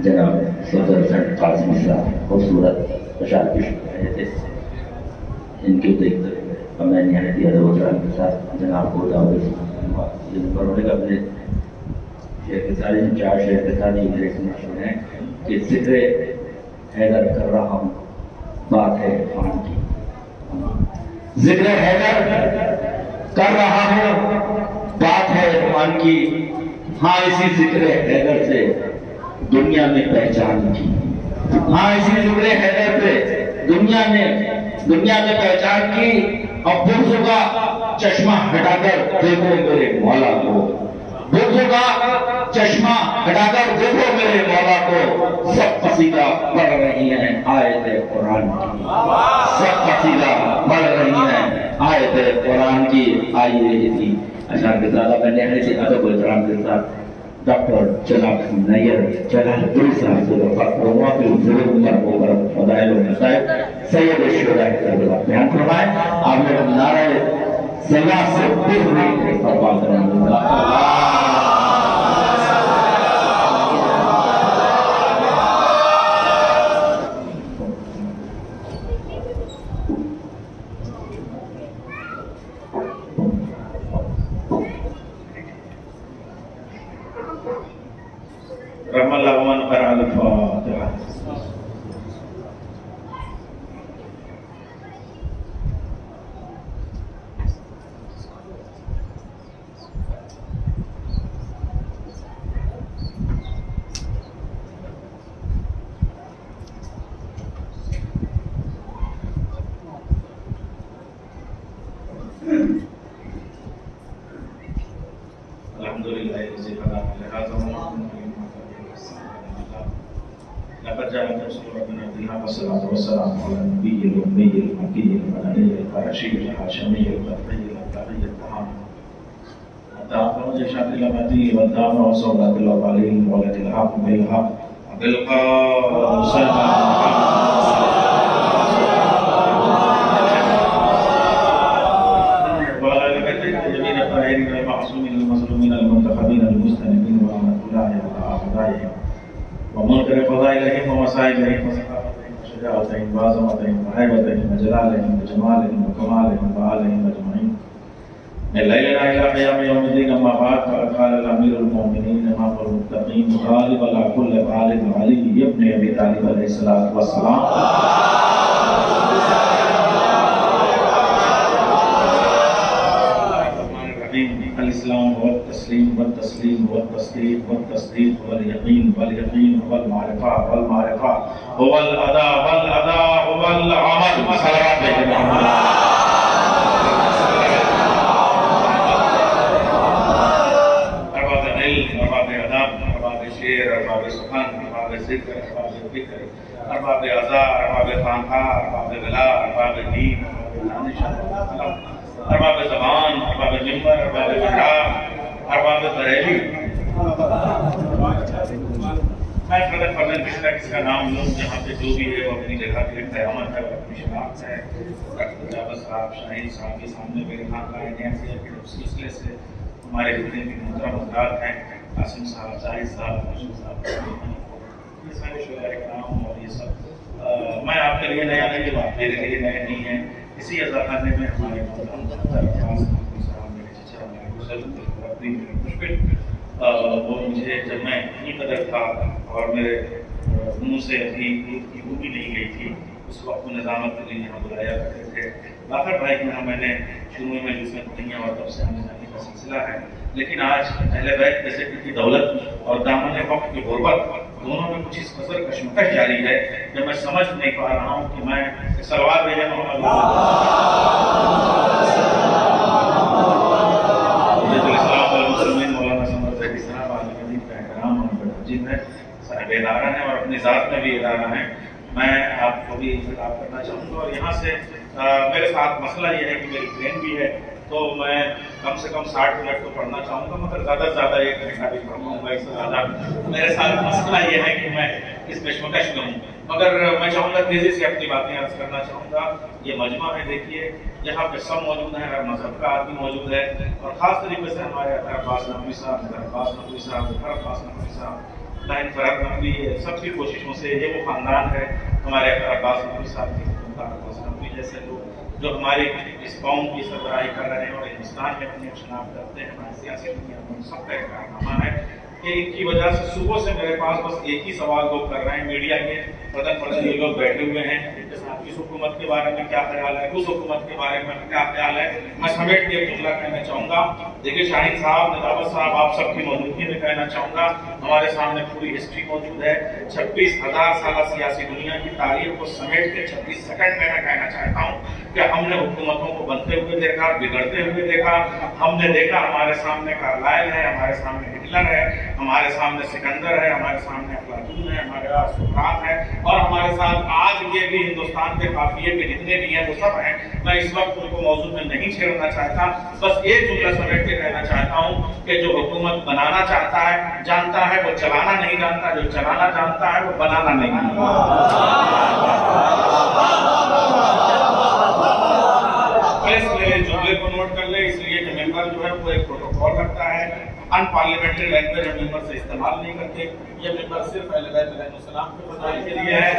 जनाब सदर संत कासिम साहब खूबसूरत प्रसाद पेश रहे थे। इनके देखते मैं नहायत अदब के साथ जनाब को दावत अपने शेर के साथ इन 4 शेर के साथ ये मेरे मशहूर हैं कि जिक्र हैदर कर रहा हूँ, बात है इरफान की। जिक्र हैदर कर रहा हूँ, बात है इरफान की। हाँ, इसी जिक्र हैदर से दुनिया में पहचान की। हाँ, इसी जिक्र हैदर से दुनिया में पहचान की। और बुर्ज़ का चश्मा हटाकर देखो मेरे मौला को, बुर्ज़ का चश्मा हटाकर देखो मेरे मौला को। सब कसीदा पढ़ रही हैं आयत कुरान की, सब कसीदा पढ़ रही हैं आयत कुरान की। आइए इसी अशार के साथ मैंने ऐसे अदब एहतराम के साथ डॉक्टर जनाब नैयर जलालपुरी साहब से सैयद शुरा बयान करवाए। आप लोग नारे सला से इस्तकबाल करेंगे। इसका नाम लोग जहाँ पे जो भी है वो अपनी जगह पे क़यामत है, अपनी शनाख्त है। डॉक्टर साहब शाहीन साहब के सामने मेरे खानका के सिलसिले से हमारे जितने भी मोहतरम हज़रात हैं, कासिम साहब, जाहिद साहब, मशहूर साहब, ये सारे शुरा कराम और ये सब मैं आपके लिए नया नहीं हूँ, आप मेरे लिए नए नहीं हैं। इसी अज़ाखाने में हमारे वो मुझे जब मैं इतनी कदर था और मेरे मुँह से अभी की वो भी नहीं गई थी, उस वक्त को निज़ामत के लिए यहाँ बुलाया करते थे। बाखर भाई के यहाँ मैंने शुरू में जिसमें पढ़ी और तब से आने जाने का सिलसिला है। लेकिन आज अहले बैत जैसे की दौलत और दामन वक्त की गुर्बत दोनों में कुछ इस कदर कशमकश जारी है कि मैं समझ नहीं पा रहा हूँ कि मैं सलवार भेजा साहिब इदारा है और अपनी ज़ात में भी इदारा है। मैं आपको भी खिताब करना चाहूँगा और यहाँ से मेरे साथ मसला ये है कि मेरी ट्रेन भी है, तो मैं कम से कम 60 मिनट तो पढ़ना चाहूँगा, मगर ज़्यादा से ज़्यादा 1 घंटा भी पढ़ूँगा। इससे ज़्यादा मेरे साथ मसला ये है कि मैं इस कशमकश में हूँ, मगर मैं चाहूँगा तेज़ी से अपनी बातें अर्ज करना चाहूँगा। ये मजमा है, देखिए यहाँ पे सब मौजूद है, हर मजहब का आदमी मौजूद है और ख़ास तरीके से हमारे अब्बास नकवी साहब, बहन फरहत नकवी, सबकी कोशिशों से ये वो खानदान है हमारे अब्बास नकवी साहब की, अब्बास नकवी जैसे लोग जो हमारे इस कौम की सरबराही कर रहे हैं और हिंदुस्तान में अपनी शनाख्त करते हैं, हमारी सियासी दुनिया में सबका एक कारनामा है कि इनकी वजह से सुबह से मेरे पास बस एक ही सवाल लोग कर रहे हैं मीडिया के प्रदन ये लोग बैठे हुए हैं, इनके साथ इस हुकूमत के बारे में क्या ख्याल है, उस हुकूमत के बारे में क्या ख्याल है। मैं समेट के जुमला कहना चाहूंगा। देखिए शाहीन साहब, नदावत साहब, आप सबकी मौजूदगी में कहना चाहूंगा, हमारे सामने पूरी हिस्ट्री मौजूद है। 26,000 साल सियासी दुनिया की तारीख को समेट के 26 सेकंड में मैं कहना चाहता हूँ कि हमने हुकूमतों को बनते हुए देखा, बिगड़ते हुए देखा। हमने देखा हमारे सामने कार्लाइल है, हमारे सामने हिटलर है, हमारे सामने सिकंदर है, हमारे सामने अफलातून है, हमारे पास सुकरात है, और हमारे साथ आज के भी हिंदुस्तान के काफिले के जितने भी हैं वो सब हैं। मैं इस वक्त उनको मौजूद में नहीं छेड़ना चाहता, बस एक जुमला समेट के कहना चाहता हूँ कि जो हुकूमत बनाना चाहता है, जानता है, वो चलाना नहीं जानता, जो चलाना जानता है वो बनाना नहीं जानता। जुमले को नोट कर ले, इसलिए कि मेंबर जो है वो एक प्रोटोकॉल रखता है, अनपार्लियामेंट्री लैंग्वेज हम मेंबर से इस्तेमाल नहीं करते। ये मेंबर सिर्फ अलैहिस्सलाम के फज़ाइल के लिए है,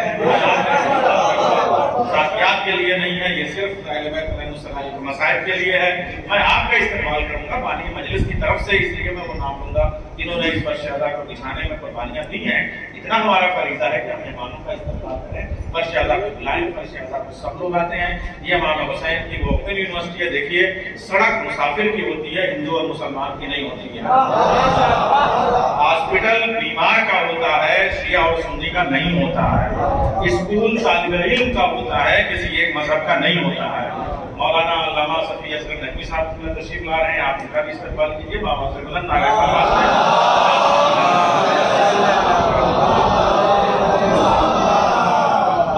साकियात के लिए नहीं है, ये सिर्फ अलैहिस्सलाम के मसाइब के लिए है। मैं आपका इस्तेमाल करूंगा बानी मजलिस की तरफ से, इसलिए मैं वो नाम लूंगा इन्होंने इस फर्श-ए-अज़ा को बिछाने में कुर्बानियां दी हैं। इतना हमारा फरीज़ा है कि हम मेहमानों का इस्तेमाल करें, फर्श-ए-अज़ा को बुलाएं, फर्श-ए-अज़ा को सब लोग आते हैं। ये इमाम हुसैन की वो ओपन यूनिवर्सिटी है, देखिए सड़क मुसाफिर की होती है, हिंदू और मुसलमान की नहीं होती है। हॉस्पिटल बीमार का होता है, शिया और सुन्नी का नहीं होता है। स्कूल तालिब इल्म का होता है, किसी एक मजहब का नहीं होता है। मौलाना अल्लामा सफी असगर नकवी साहब तशरीफ ला रहे हैं, आप उनका भी इस्तेमाल कीजिए। बाबा से बुलंद नारे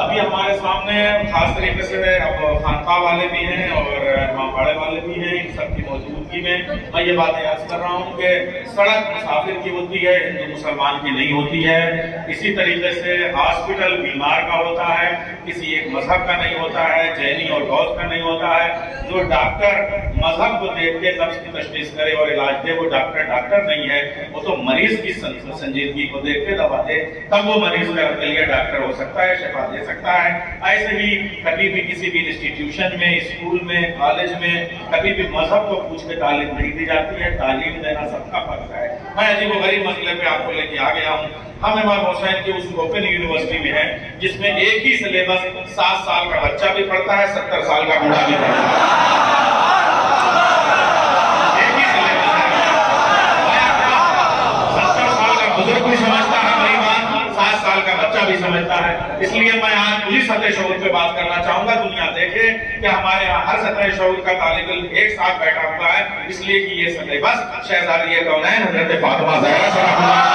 अभी हमारे सामने खास तरीके से अब खानका वाले भी हैं और मापाड़े वाले भी हैं, इन सबकी मौजूदगी में मैं ये बातें याद कर रहा हूँ कि सड़क मुसाफिर की होती है, हिंदू मुसलमान की नहीं होती है। इसी तरीके से हॉस्पिटल बीमार का होता है, किसी एक मजहब का नहीं होता है, जैनी और बौद्ध का नहीं होता है। जो डॉक्टर मजहब को देख के नफ्स की तशखीस करे और इलाज दे, वो डॉक्टर नहीं है, वो तो मरीज की संजीदगी को देख के दवा दे, तब वो मरीज का लिए डॉक्टर हो सकता है, शिफा दे सकता है। ऐसे ही कभी भी किसी भी इंस्टीट्यूशन में, स्कूल में, कॉलेज में कभी भी मजहब को पूछ के तालीम नहीं दी जाती है। तालीम देना सबका फर्ज है। मैं अजीब गरीब मसले पे आपको लेके आ गया हूँ। हम इमाम हुसैन की उस ओपन यूनिवर्सिटी में है जिसमें एक ही सिलेबस 7 साल का बच्चा भी पढ़ता है, 70 साल का बूढ़ा भी पढ़ता है। एक ही सिलेबस है। 70 साल का बुजुर्ग भी समझता है मेरी बात, 7 साल का बच्चा भी समझता है। इसलिए मैं आज पूरी सतह शऊर पे बात करना चाहूंगा। दुनिया देखे कि हमारे यहाँ हर सतह शऊर का तालिब इल्म एक साथ बैठा हुआ है, इसलिए कि ये सतह बस शहजादी कौनैन हजरत फातिमा ज़हरा सलामुल्लाह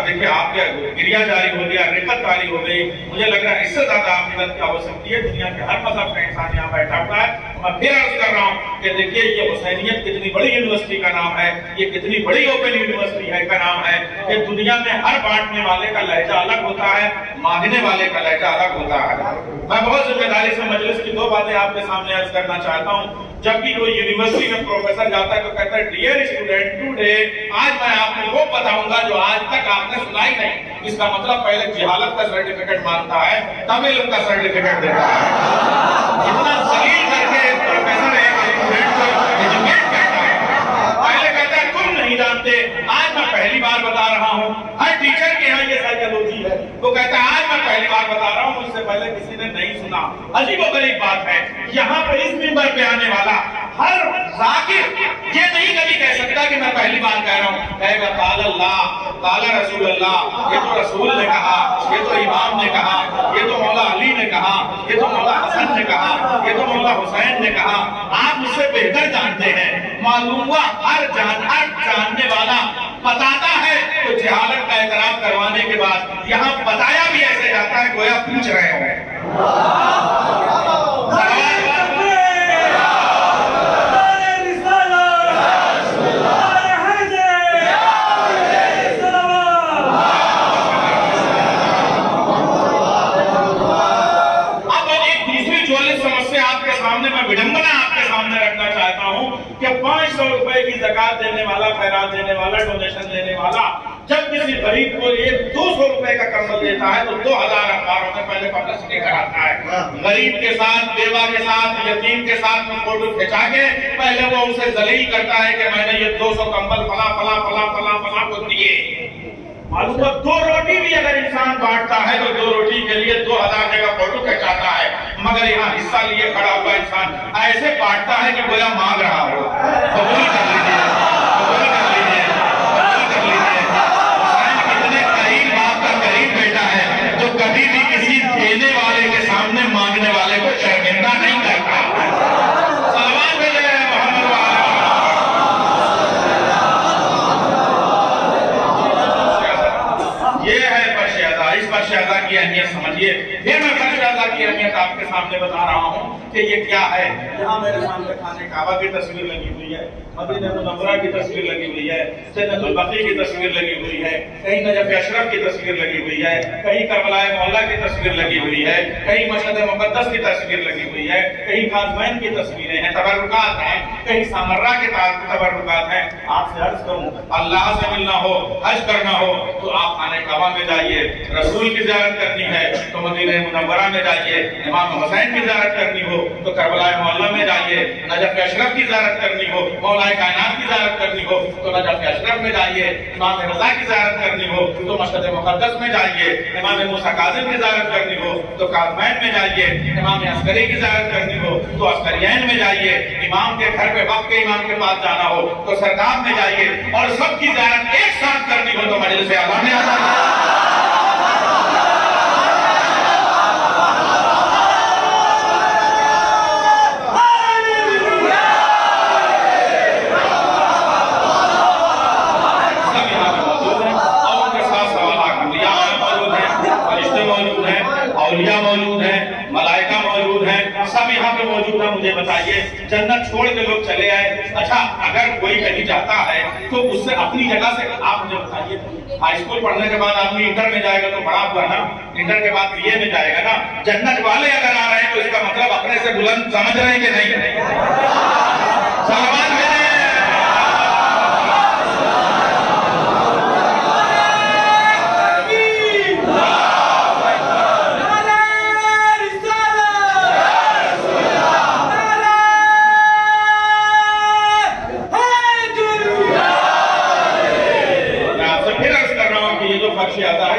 देखिए आपके गिरिया जारी हो गया, रिकत जारी हो गई। मुझे लग रहा है इससे ज्यादा आफियत क्या हो सकती है। दुनिया के हर मजहब का इंसान यहाँ बैठा हुआ है। मैं फिर अर्ज कर रहा हूँ कि देखिए ये हुसैनियत कितनी बड़ी यूनिवर्सिटी का नाम है, ये कितनी बड़ी ओपन यूनिवर्सिटी है का नाम है कि दुनिया में हर बांटने वाले का लहजा अलग होता है, मांगने वाले का लहजा अलग होता है। मैं बहुत जिम्मेदारी से मजलिस की 2 बातें आपके सामने अर्ज करना चाहता हूँ। जब भी कोई यूनिवर्सिटी में प्रोफेसर जाता है तो कहता है डियर स्टूडेंट, टुडे आज मैं आपको वो बताऊंगा जो आज तक आपने सुना ही नहीं। इसका मतलब पहले जिहालत का सर्टिफिकेट मांगता है, तब इल्म का सर्टिफिकेट देता है। इतना जलील करके प्रोफेसर एक स्टूडेंट को एजुकेट करता है। पहले कहता है तुम नहीं जानते, आज मैं पहली बार बता रहा हूँ। हर टीचर के यहाँ ये साइकोलॉजी है, वो कहता है आज मैं पहली बार बता रहा हूँ, मुझसे पहले किसी ने नहीं सुना। अजीबोगरीब बात है। यहाँ पे इस मिंबर पे आने वाला हर जाकिर ये नहीं कभी कह सकता कि मैं पहली बार कह रहा हूँ। कहेगा काल अल्लाह, काल रसूल अल्लाह, ये तो रसूल ने कहा, ये तो इमाम ने कहा, ये तो मौला अली ने कहा, ये तो मौला हसन ने कहा, ये तो मौला हुसैन ने कहा। आप मुझसे बेहतर जानते हैं। मालूम हुआ हर जानने वाला बताता है तो जहालत का एतराफ करवाने के बाद यहाँ बताया भी ऐसे जाता है गोया पूछ रहे हो। अब एक दूसरी ज्वलित समस्या आपके सामने, मैं विडंबना आपके सामने रखना चाहता हूँ 500 रुपए की ज़कात देने वाला, खैरात देने वाला, डोनेशन देने वाला जब किसी गरीब को ये 200 रुपए का कंबल देता है तो 2000 अखबारों में पहले पब्लिसिटी कराता है। गरीब के साथ, बेवा के साथ, यतीम के साथ में फोटो खिंचा के पहले वो उसे जलील करता है कि मैंने ये 200 कंबल फला फला फला फला फला को दिए। मालूम है 2 रोटी भी अगर इंसान बांटता है तो 2 रोटी के लिए 2000 का फोटो खिंचाता है, मगर यहाँ हिस्सा लिए खड़ा हुआ इंसान ऐसे बांटता है कि गोया मांग रहा हो। कबूल कर लीजिए, कबूल कर लीजिए, कबूल कर लीजिए। हुसैन कितने करीब बाप का करीब बेटा है जो कभी भी किसी देने वाले के सामने मांगने वाले को शर्मिंदा नहीं करता। सलमान भेजे मोहम्मद वाला। ये है फर्श अज़ा। इस फर्श अज़ा की अहमियत समझिए। फिर मैं फर्श अज़ा की अहमियत आपके सामने बता रहा हूँ कि ये क्या है। यहाँ मेरे सामने खाने काबा की तस्वीर लगी हुई है, मदीना मुनव्वरा की तस्वीर लगी हुई है, जन्नतुल बकी की तस्वीर लगी हुई है, कहीं नजफ अशरफ की तस्वीर लगी हुई है, कहीं करबलाए मौला की तस्वीर लगी हुई है, कहीं मशहद मुक़द्दस की तस्वीर लगी हुई है, कहीं काज़मैन की तस्वीरें हैं, तबर्रुकात हैं, कहीं सामर्रा के तबर्रुकात हैं। आपसे अर्ज करूं, अल्लाह से मिलना हो, हज करना हो तो आप खाने काबा में जाइए। रसूल की ज़ियारत करनी है तो मदीना मुनव्वरा में जाइए। इमाम हुसैन की ज़ियारत करनी हो तो करबलाए मौला में जाइए। नजफ अशरफ की ज़ियारत करनी हो, मौला कायनात की ज़ियारत करनी हो तो नजफ अशरफ में जाइए। इमाम रज़ा की ज़ियारत करनी हो तो मशहद मुक़द्दस में जाइए। इमाम मूसा काज़िम की ज़ियारत करनी हो तो काज़मैन में जाइए। इमाम अस्करी की ज़ियारत करनी हो तो अस्करियैन में जाइए। इमाम के घर पे वक्त के इमाम के पास जाना हो तो सरदाब में जाइए। और सबकी ज़ियारत एक साथ करनी हो तो मजलिस आला में आ मौजूद है, मलाइका मौजूद है, सब यहाँ पे मौजूद है। मुझे बताइए, जन्नत छोड़ के लोग चले आए। अच्छा, अगर कोई कहीं जाता है तो उससे अपनी जगह से आप मुझे बताइए, हाई स्कूल पढ़ने के बाद आदमी इंटर में जाएगा तो बड़ा हुआ ना, इंटर के बाद बीए में जाएगा ना। जन्नत वाले अगर आ रहे हैं तो इसका मतलब अपने से बुलंद समझ रहे हैं कि नहीं? सलमान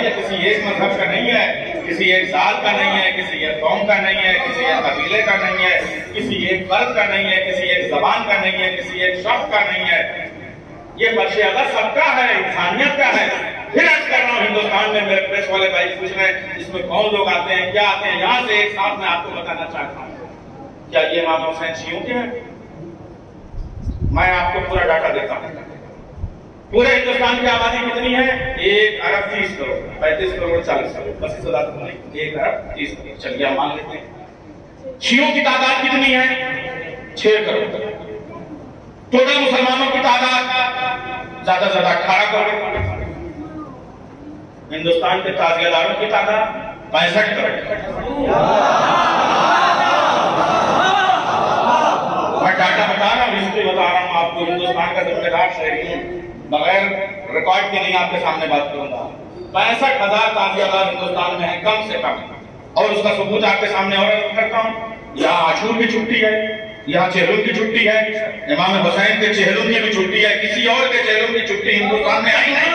किसी एक मजहब का नहीं है, किसी एक जात का नहीं है, किसी एक कौम का नहीं है, किसी एक कबीले का नहीं है, किसी एक फर्द का नहीं है, किसी एक जबान का नहीं है, किसी एक शख्स का नहीं है। ये फर्श अज़ा सबका है, इंसानियत का है। फिर अर्ज कर रहा हूँ, हिंदुस्तान में मेरे प्रेस वाले भाई पूछ रहे हैं इसमें कौन लोग आते हैं, क्या आते हैं। यहाँ से एक साथ मैं आपको बताना चाहता हूँ, क्या ये इमाम हुसैन शियों के हैं? मैं आपको पूरा डाटा देता हूँ। पूरे हिंदुस्तान की आबादी कितनी है? 1 अरब 30 करोड़, 35 करोड़ 40 करोड़, बस इस वजह से 1 अरब 30 करोड़। चलिए हम मान लेते हैं। शियों की तादाद कितनी है? 6 करोड़। टोटल मुसलमानों की तादाद ज्यादा से ज्यादा 18 करोड़। हिंदुस्तान के ताजियादारों की तादाद 65 करोड़। मैं डाटा बता रहा हूँ, इसलिए बता रहा हूँ आपको। हिंदुस्तान का जिम्मेदार शहरी हूँ, बगैर रिकॉर्ड के नहीं आपके सामने बात करूंगा। 65,000 ताजियादार हिंदुस्तान में है कम से कम, और उसका सबूत आपके सामने और करता हूँ। यहाँ आशूर की छुट्टी है, यहाँ चेहलुम की छुट्टी है, इमाम हुसैन के चेहलुम की भी छुट्टी है, किसी और के चेहलुम की छुट्टी हिंदुस्तान में आई नहीं।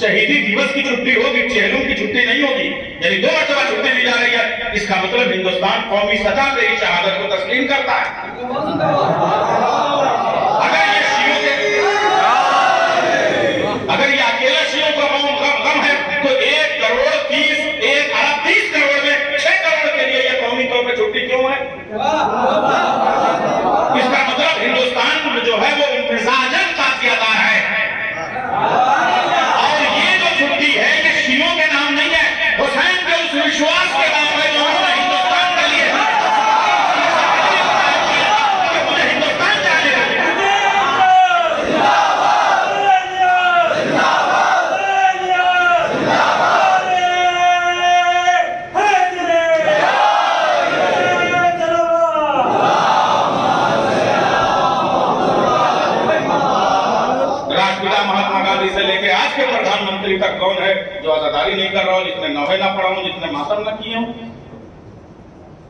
शहीदी दिवस की छुट्टी होगी, चेहलुम की छुट्टी नहीं होगी, यानी 2 मरतबा छुट्टी दी जा रही है। इसका मतलब हिंदुस्तान कौमी सतह पे ही शहादत को तस्लीम करता है। अगर ये अकेला शियों का गम है तो 1 करोड़ 30, 1 अरब 30 करोड़ में 6 करोड़ के लिए ये कौमी तौर पर छुट्टी क्यों है? इसका मतलब हिंदुस्तान जो है वो इंतजाजन ताजियादार है। और ये जो छुट्टी है ये शियों के नाम नहीं है, हुसैन के उस विश्वास के नाम है जो उन्होंने हिंदुस्तान के लिए मुझे प्रधानमंत्री तक कौन है जो आजादारी नहीं कर रहा हो, जिसने नौहे ना पढ़ा हो, जिसने मातम न किए हो।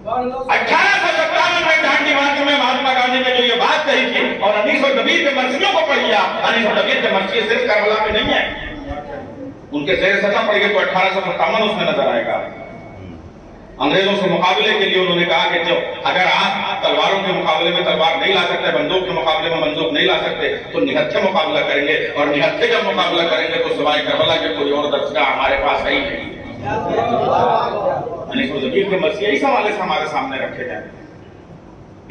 1857 में गांधी मार्च में महात्मा गांधी ने जो ये बात कही थी, और 1920 के मर्सियों को पढ़िए आप, 1920 के मर्सी सिर्फ करबला में नहीं है, उनके ज़ेर सजा पढ़िए तो 1857 उसमें नजर आएगा। अंग्रेजों से मुकाबले के लिए उन्होंने कहा कि जो अगर आप तलवारों के मुकाबले में तलवार नहीं ला सकते, बंदूक के मुकाबले में बंदूक नहीं ला सकते, तो निहत्थे मुकाबला करेंगे, और निहत्थे जब मुकाबला करेंगे तो सिवाय करबला के कोई और दर्शगा हमारे पास है ही नहीं। के मसीह इस हवाले से हमारे सामने रखे जाए।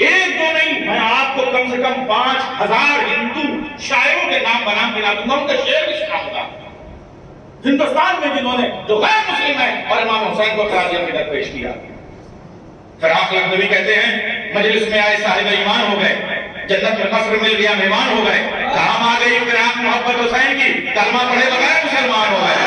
एक दो नहीं, मैं आपको कम से कम 5000 हिंदू शायरों के नाम बना गिना दूंगा, उनका शेर भी सुनाऊंगा हिंदुस्तान में जिन्होंने, जो गैर मुस्लिम है, और इमाम हुसैन को खराजिया के दर पेश किया। फिराक लखनवी कहते हैं मजलिस में आए साहिब ईमान हो गए, जन्नत में कस्र मिल गया मेहमान हो गए, काम आ गई फिराक मोहब्बत हुसैन की, कलमा पढ़े बगैर मुसलमान हो गए।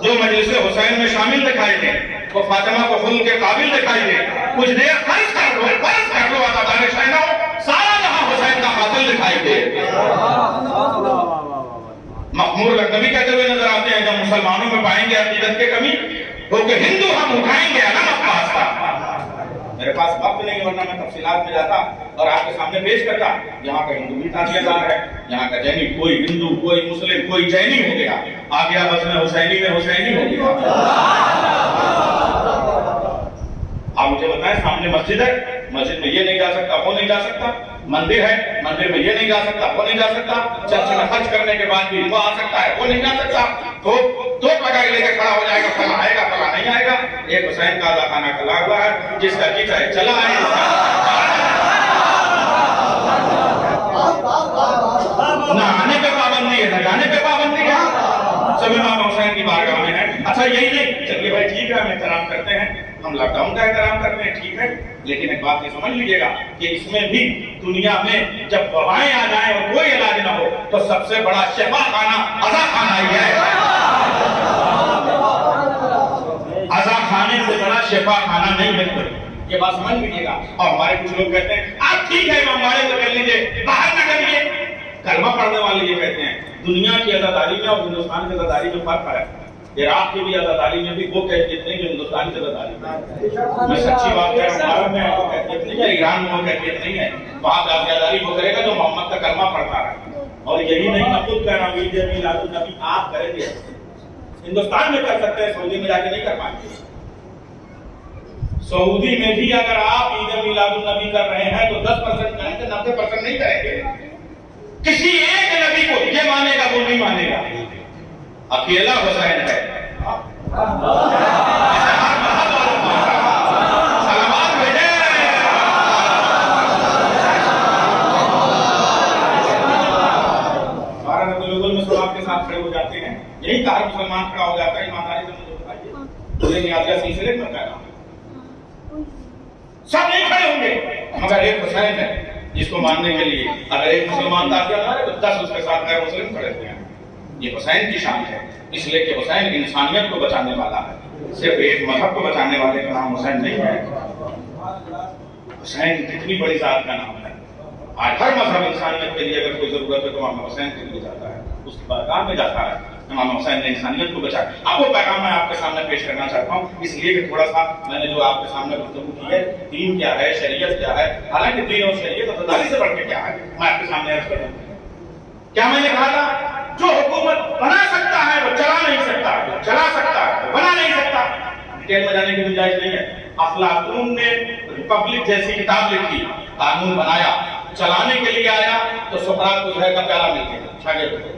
जो मजलिस हुसैन में शामिल दिखाई दे, वो फातिमा को खुल के काबिल दिखाई दे, कुछ देर फर्ज कर लो आजादार शहना हो, सारा जहां हुसैन का कातिल दिखाई दे। मखमूर लखनवी कहते हुए नजर आते हैं, जब मुसलमानों में पाएंगे अकीदत के कमी, क्योंकि हिंदू हम उठाएंगे अलम अब्बास का। मेरे पास वक्त नहीं, वरना मैं तफसीलात में जाता और आपके सामने पेश करता। यहाँ का हिंदू भी ताजियादार है, यहाँ का जैनी, कोई हिंदू, कोई मुस्लिम, कोई जैनी हो गया, आ गया बस में हुसैनी हो गया। आप मुझे बताएं, सामने मस्जिद है, मस्जिद में ये नहीं जा सकता, वो नहीं जा सकता, मंदिर है, मंदिर में ये नहीं जा सकता, वो नहीं जा सकता, चर्च में खर्च करने के बाद भी वो आ सकता है, वो नहीं जा सकता, तो लगा के लेकर खड़ा हो जाएगा, फला आएगा, फला नहीं आएगा। एक हुसैन का खाना खला हुआ है, जिसका जी चाहे चला आए, ना आने पे पाबंदी है, न जाने पे पाबंदी है, सब इमाम हुसैन की बारगाह में है। अच्छा यही नहीं, चलिए भाई ठीक है, हम एहतराम करते हैं, हम लॉकडाउन का एहतराम करते हैं, ठीक है, लेकिन एक बात ये समझ लीजिएगा कि इसमें भी दुनिया में जब वबाएं आ जाए और कोई इलाज ना हो, तो सबसे बड़ा शिफा खाना अज़ा खाना ही है। अज़ा खाने से बड़ा शिफा खाना नहीं है, ये बात समझ लीजिएगा। और हमारे कुछ लोग कहते हैं आप ठीक है बम्बाड़े में कर लीजिए, बाहर में करिए। कलमा पढ़ने वाले ये कहते हैं दुनिया की आजादारी में और हिंदुस्तान की आजादारी में फर्क है। इराक की भी आजादारी में भी वो कैफियत नहीं जो हिंदुस्तान की आजादारी में। मैं सच्ची बात कह रहा हूँ, भारत में वो कैफियत नहीं है, ईरान में वो कैफियत नहीं है। वहां का आजादारी वो करेगा जो मोहम्मद का कलमा पढ़ता है। और यही नहीं, मैं खुद कह रहा हूँ, नबी आप करेंगे, हिंदुस्तान में कर सकते हैं, सऊदी में जाके नहीं कर पाएंगे। सऊदी में भी अगर आप ईद मिलादुन नबी कर रहे हैं तो 10% करेंगे, 90% नहीं करेंगे। किसी एक नबी को ये मानेगा वो नहीं मानेगा, अकेला हुसैन है। सलामत भेजे। सारा नबी में सब आपके साथ खड़े हो जाते हैं, यही कहा मुसलमान खड़ा हो जाता है, ईमानदारी से मुझे बताइए, मुझे नियाज़िया सिलसिले में कह रहा हूं, सब नहीं खड़े होंगे, मगर एक हुसैन है जिसको मानने के लिए अगर एक मुसलमान ताक़ियत तो 10 उसके साथ गैर मुस्लिम खड़े हुए हैं। ये हुसैन की शान है, इसलिए कि हुसैन इंसानियत को बचाने वाला है, सिर्फ एक मजहब को बचाने वाले का नाम हुसैन नहीं है। हुसैन कितनी बड़ी जात का नाम है। आज हर मजहब इंसानियत के लिए अगर कोई जरूरत है तो इमाम हुसैन के लिए जाता है, उसकी बारगाह में जाता है। इमाम हुसैन ने इंसानियत को बचाया। अब वो पैगाम मैं आपके सामने पेश करना चाहता हूँ, इसलिए कि थोड़ा सा मैंने जो आपके सामने गुफ्तगू की है, दीन क्या है, शरीयत क्या है, हालांकि दीन और शरीयत आजादारी से बढ़ के क्या है, मैं आपके सामने अर्ज करूँ। क्या मैंने कहा था, जो हुकूमत बना सकता है वो चला नहीं सकता, जो चला सकता है वो बना नहीं सकता। डिटेल में जाने की गुंजाइश नहीं है। अफलातून ने रिपब्लिक जैसी किताब लिखी, कानून बनाया, चलाने के लिए आया तो सुकरात को जहर का प्याला मिल गया शागिर्द को।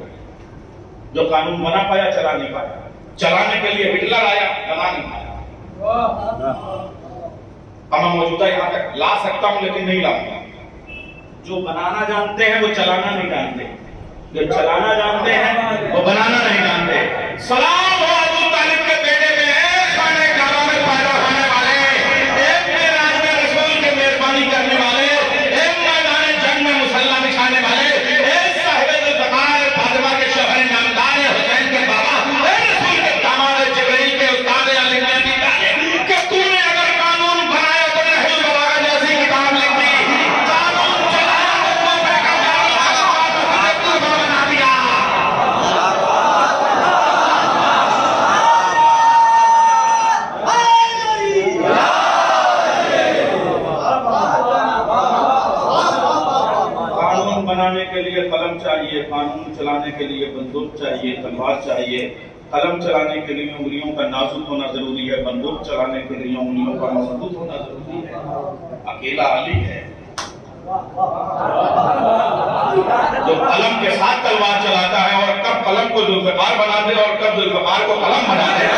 जो कानून बना पाया चला नहीं पाया, चलाने के लिए हिटलर आया, बना नहीं पाया। अब मैं मौजूदा यहाँ तक ला सकता हूं लेकिन नहीं लाऊंगा। जो बनाना जानते हैं वो चलाना नहीं जानते, जो चलाना जानते हैं वो बनाना नहीं जानते। सलाम हो अबू तालिब के बेटे में, खाने काबा में पैदा होने वाले, एक मेराज में रसूल के मेहरबानी करने वाले, एक मैदान जंग में मुसल्ला बिछाने वाले, एक साहिब ज़कार फातिमा के शोहर नामदार हुसैन के बाबा, एक रसूल के दामाद जिब्रील के उस्ताद अली ने कि तूने अगर कानून बनाया तो नहीं बगावत चाहिए, तलवार चाहिए। कलम चलाने के लिए उंगलियों का नाजुक होना जरूरी है, बंदूक चलाने के लिए उंगलियों का मजबूत होना जरूरी है। अकेला अली है जो कलम के साथ तलवार चलाता है, और कब कलम को जुल्फकार बना दे और कब जुल्फकार को कलम बना दे।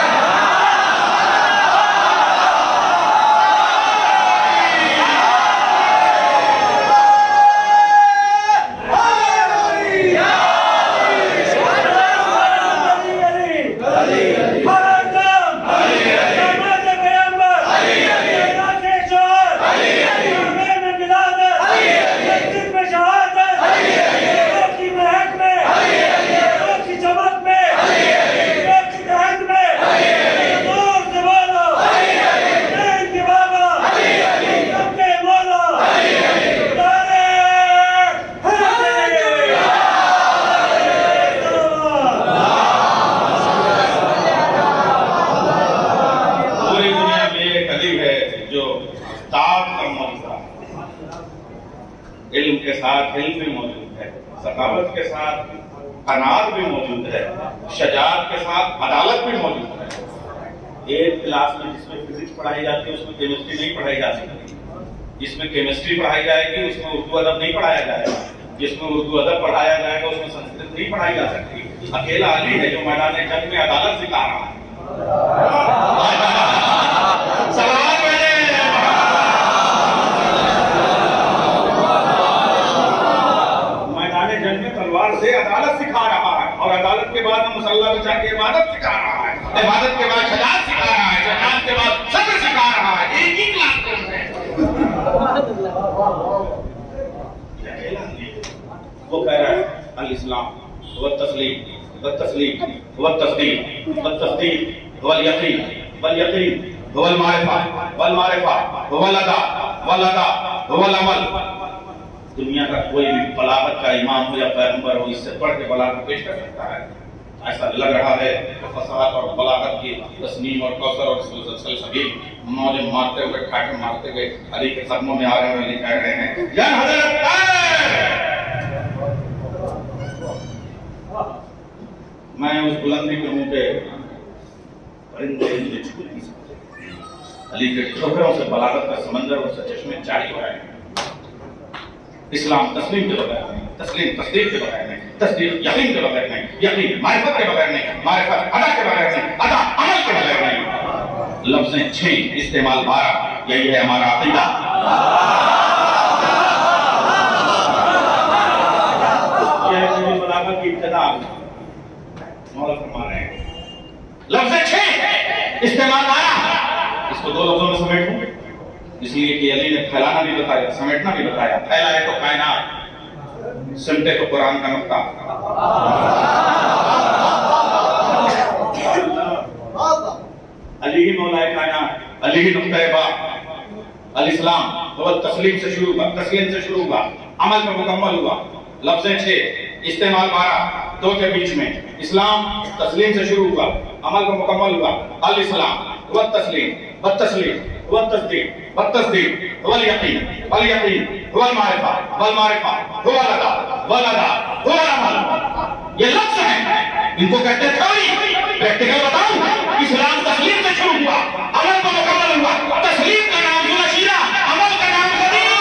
इल्म के साथ इल्म भी मौजूद है, सखावत के साथ अनाद भी मौजूद है, शजाअत के साथ अदालत भी मौजूद है। एक क्लास में जिसमें फिजिक्स पढ़ाई जाती है उसमें केमिस्ट्री नहीं पढ़ाई जा सकती, जिसमें केमिस्ट्री पढ़ाई जाएगी उसमें उर्दू अदब नहीं पढ़ाया जाएगा, जिसमें उर्दू अदब पढ़ाया जाएगा उसमें संस्कृत नहीं पढ़ाई जा सकती। अकेला अली है जो मैदान जंग में अदालत सिखा रहा है। से अदालत सिखा रहा है, और अदालत के बाद मुसल्ला पे जाके इबादत सिखा रहा है, इबादत के बाद शजाअत सिखा रहा है, शजाअत के बाद सब्र सिखा रहा है। एक ही क्लासरूम है। वो कह रहा है अल इस्लाम व तस्लीम व तस्लीम व तस्दीक व तस्दीक वल यकीन वल यकीन वल मारिफा वल मारिफा वल अदा वल अदा वल अमल। दुनिया का कोई भी बलागत का इमाम हो या पैगंबर हो इससे बढ़ के बलागत पेश कर सकता है? ऐसा लग रहा है कि फसाद और बलागत की तस्नीम और कौसर और सलसबी मौजे मारते हुए ठाके मारते हुए अली के कदमों में आ रहे हैं, अली कह रहे हैं या हज़रत मैं उस बुलंदी के मुंह पे परिंदे छू नहीं सकते। अली के ठोकरों से बलागत का समंदर और चश्मे जारी हो रहे हैं। इस्लाम तस्लीम के बगैर नहीं, तस्लीम तस्दीक के बगैर नहीं, तस्दीक यकीन के बगैर नहीं, यकीन मारिफत के बगैर नहीं, मारिफत अदा के बगैर नहीं, अदा अमल के बगैर नहीं। लफ्ज़ें 6 इस्तेमाल 12, यही है हमारा अकीदा। यह है बलागत की इब्तिदा मौला फरमा रहे हैं। लफ्ज़ें 6 इस्तेमाल 12, इसको 2 लफ्ज़ों में समेटूं इसलिए कि अली ने फैलाना भी बताया, समेटना भी बताया। फैलाए तो कायनात, सिमटे तो कुरान का नुक्ता। अली ही मौलाए कायनात, अली ही नुक्ता बा। अल इस्लाम वल तस्लीम से शुरू हुआ, तस्लीम से शुरू हुआ, अमल में मुकम्मल हुआ। लफ्ज़ें 6 इस्तेमाल 12, 2 के बीच में। इस्लाम तस्लीम से शुरू हुआ, अमल में मुकम्मल हुआ। अल इस्लाम व तस्लीम व तस्लीम व तस्दीक व तस्दीक वल यकीन वल मारिफा वल मारिफा वल अदा वल अमल। ये लफ्ज़ हैं, इनको कहते हैं थ्योरी। प्रैक्टिकल बताऊं, इस्लाम तस्लीम से शुरू हुआ, अमल में मुकम्मल हुआ। तस्लीम का नाम जुलशीरा, अमल का नाम कदीर।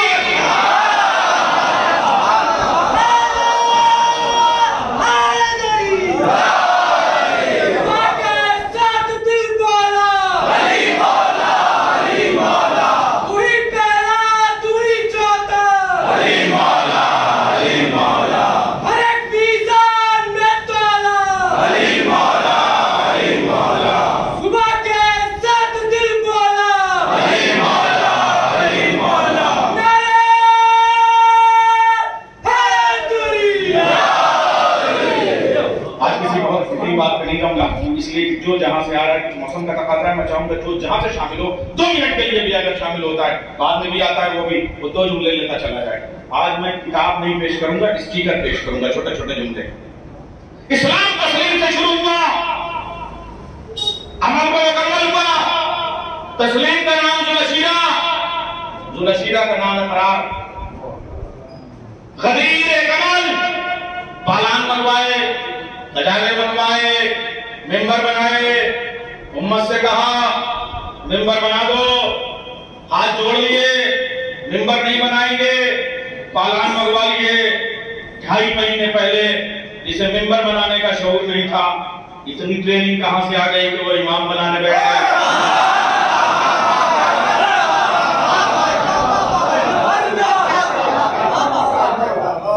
इसलिए जो जहां से आ रहा है, कुछ मौसम का तकाजा है, मैं चाहूंगा जो जहां से शामिल हो 2 मिनट के लिए भी अगर शामिल होता है, बाद में भी आता है वो 2 जुमले लेता चला जाए। आज मैं किताब नहीं पेश करूंगा, स्टिकर पेश करूंगा, छोटे छोटे जुमले। इस्लाम तस्लीम से शुरू हुआ, अमल को मुकम्मल हुआ। तस्लीम का नाम जुलशीरा, जुलशीरा का नाम है फरार। गदीर कमल, पालान मनवाए, खजाने बनवाए, मेंबर बनाए, उम्मत से कहा मेंबर बना दो, हाथ जोड़ लिए, मेंबर नहीं बनाएंगे, पालान मंगवा लिए। 2.5 महीने पहले जिसे मेंबर बनाने का शौक नहीं था, इतनी ट्रेनिंग कहां से आ गई कि वो इमाम बनाने बैठ गए।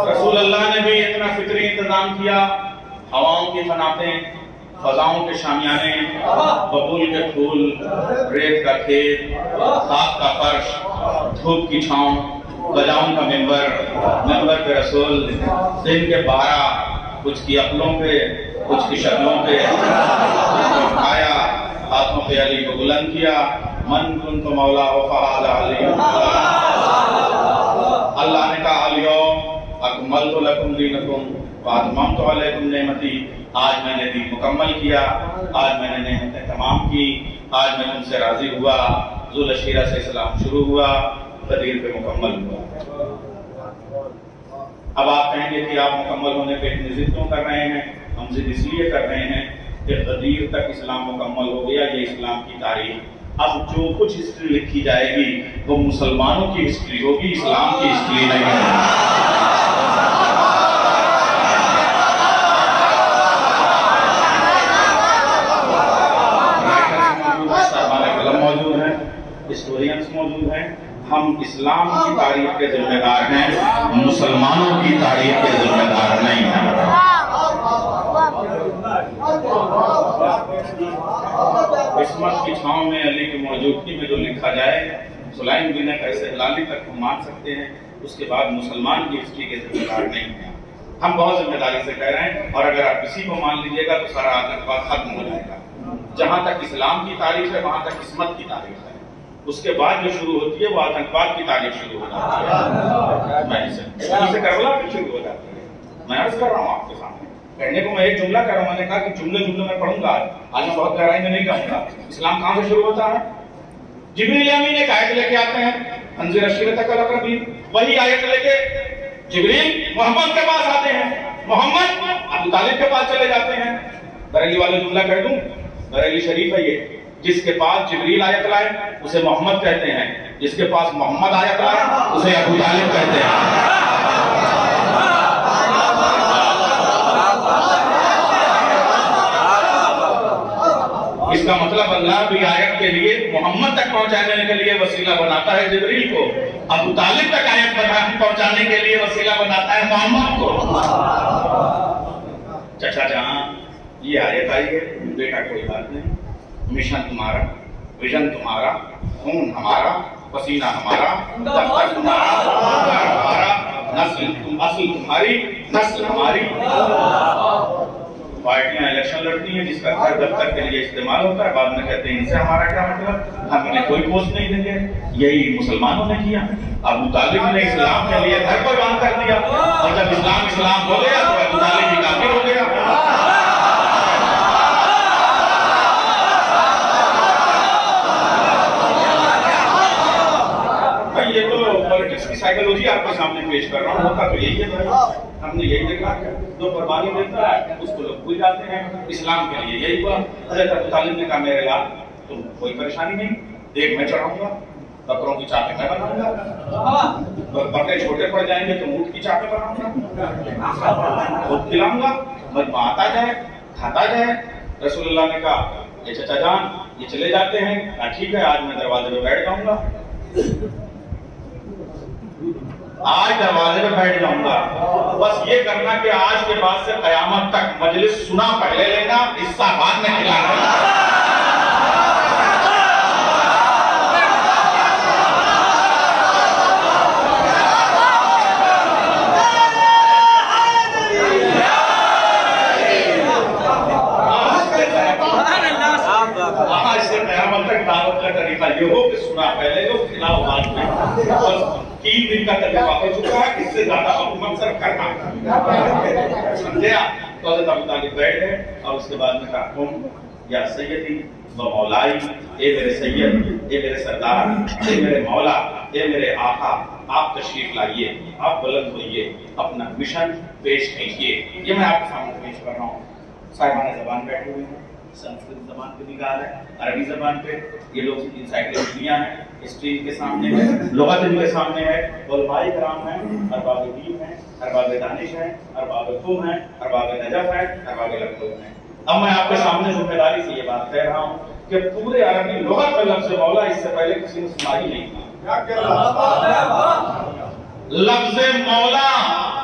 रसूल अल्लाह ने भी इतना फिक्री इंतजाम किया, हवाओं की फनातें, फजाओं के शामियाने, बबूल के फूल, रेत का खेत, खाक का फर्श, धूप की छांव, गजाओं का मेंबर पे रसूल, दिन के 12, कुछ की अक्लों पे, कुछ की शक्लों पे उठाया, हाथों पे अली को बुलंद किया, मन कुन तो मौला हो फहादा अली। अल्लाह ने कहा अलियौम अकमलतु लकुम दीनकुम व अतममतु अलैकुम नेमती, आज मैंने दीन मुकम्मल किया, आज मैंने नेमतें तमाम की, आज मैं तुमसे राजी हुआ। ज़ुलअशीरा से इस्लाम शुरू हुआ, गदीर पे मुकम्मल हुआ। अब आप कहेंगे कि आप मुकम्मल होने पे इतनी जिद क्यों कर रहे हैं? हम जिद इसलिए कर रहे हैं कि गदीर तक इस्लाम मुकम्मल हो गया, ये इस्लाम की तारीख। अब जो कुछ हिस्ट्री लिखी जाएगी वो मुसलमानों की हिस्ट्री होगी, इस्लाम की हिस्ट्री नहीं है। मौजूद है, हिस्टोरियंस मौजूद हैं। हम इस्लाम की तारीख के जिम्मेदार हैं, मुसलमानों की तारीख के जिम्मेदार नहीं हैं। किस्मत की छांव में अली की मौजूदगी में जो लिखा जाए, सुलाइम बिन कैसे हिलाली तक हम मान सकते हैं, उसके बाद मुसलमान की हिस्ट्री के जिम्मेदार नहीं हैं। हम बहुत जिम्मेदारी से कह रहे हैं, और अगर आप किसी को मान लीजिएगा तो सारा आतंकवाद खत्म हो जाएगा। जहां तक इस्लाम की तारीख है वहां तक किस्मत की तारीख है, उसके बाद जो शुरू होती है वो आतंकवाद की तारीख शुरू हो जाती है। मैं इसे करबला भी शुरू हो जाती है। मैं अर्ज कर रहा हूँ आपके सामने, कहने को मैं एक जुमला कर रहा हूँ, मैंने कहा कि जुमले में पढ़ूंगा आज मैं बहुत गहराई में नहीं कहूंगा। इस्लाम कहां से शुरू होता है? जिब्रील अमीन एक आयत लेके आते हैं, अंजीर अशीरतकल अक़रबीन, वही आयत लेके जिब्रील मोहम्मद के पास आते हैं, मोहम्मद अबू तालिब के पास चले जाते हैं। बरेली वाला जुमला कर दूं, बरेली शरीफ है ये, जिसके पास जिब्रील आयत लाए उसे मोहम्मद कहते हैं, जिसके पास मोहम्मद आयत लाए उसे अबू तालिब कहते हैं। इसका मतलब अल्लाह भी आयत के लिए मोहम्मद तक पहुंचाने के लिए वसीला बनाता है जिब्रील को, अबू तालिब तक आयत पहुंचाने के लिए वसीला बनाता है मोहम्मद को। चाचा जहां ये आयत आई है, बेटा कोई बात नहीं, मिशन तुम्हारा, विजन तुम्हारा, खून हमारा, पसीना हमारा, दफ्तर तुम्हारा, हमारा, नस्ल तुम्हारी, नस्ल हमारी। पार्टियां इलेक्शन लड़ती हैं जिसका घर दफ्तर के लिए इस्तेमाल होता है, बाद में कहते हैं इनसे हमारा क्या मतलब, हम इन्हें कोई पोस्ट नहीं देंगे। यही मुसलमानों ने किया। अबू तालिब ने इस्लाम के लिए घर पर बांध कर दिया, और जब इस्लाम हो गया तो अबू तालिब भी काफिर हो गया। ये तो पॉलिटिक्स की साइकोलॉजी आपके सामने पेश कर रहा हूँ, होता तो यही है भाई, हमने यही देखा है। जो कुर्बानी देता है उसको लोग भूल जाते हैं। इस्लाम के लिए यही हुआ। हज़रत अबू तालिब ने कहा मेरे लाल तुम कोई परेशानी नहीं, देख मैं चढ़ाऊंगा, बकरों की चापें मैं बनाऊंगा, बकरे छोटे पड़ जाएंगे तो ऊंट की चापें बनाऊंगा, खुद खिलाऊंगा, मजमा आता जाए, खाता जाए। रसूलुल्लाह ने कहा ये चचा जान ये चले जाते हैं, ठीक है आज मैं दरवाजे पे बैठ जाऊंगा, आज दरवाजे पे बैठ जाऊंगा। बस ये करना कि आज के बाद से कयामत तक मजलिस सुना पहले लेना, हिस्सा बाद में खिलाना। आज से कयामत तक दावत का तरीका ये हो कि सुना पहले लो, खिलाओ बाद में। 3 दिन का तजुर्बा हो चुका है, इससे ज्यादा हुकूमत सर करना समझे आप। तो हज़रत अबू तालिब बैठ गए और उसके बाद में कहा तुम या सैयदी व मौलाई, ए मेरे सैयद, ए मेरे सरदार, ए मेरे मौला, ए मेरे आका, आप तशरीफ लाइए, आप बुलंद होइए, अपना मिशन पेश कीजिए। ये मैं आपके सामने पेश कर रहा हूँ। साहिबान ज़बान बैठे हुए हैं, संस्कृत ज़बान पे निकाल है, अरबी ज़बान पे, ये लोग इंसाइक्लोपीडिया हैं, हिस्ट्री के सामने है, लुगत इनके सामने है, उलमाए किराम हैं, अरबाब दीन हैं, अरबाब दानिश हैं, अरबाब तुम हैं, अरबाब नजफ हैं, अरबाब लखनऊ हैं। अब मैं आपके सामने जिम्मेदारी से ये बात कह रहा हूँ कि पूरे अरबी लुगत में लफ्ज़ मौला इससे पहले किसी ने सुना ही नहीं था। लफ्ज़ मौला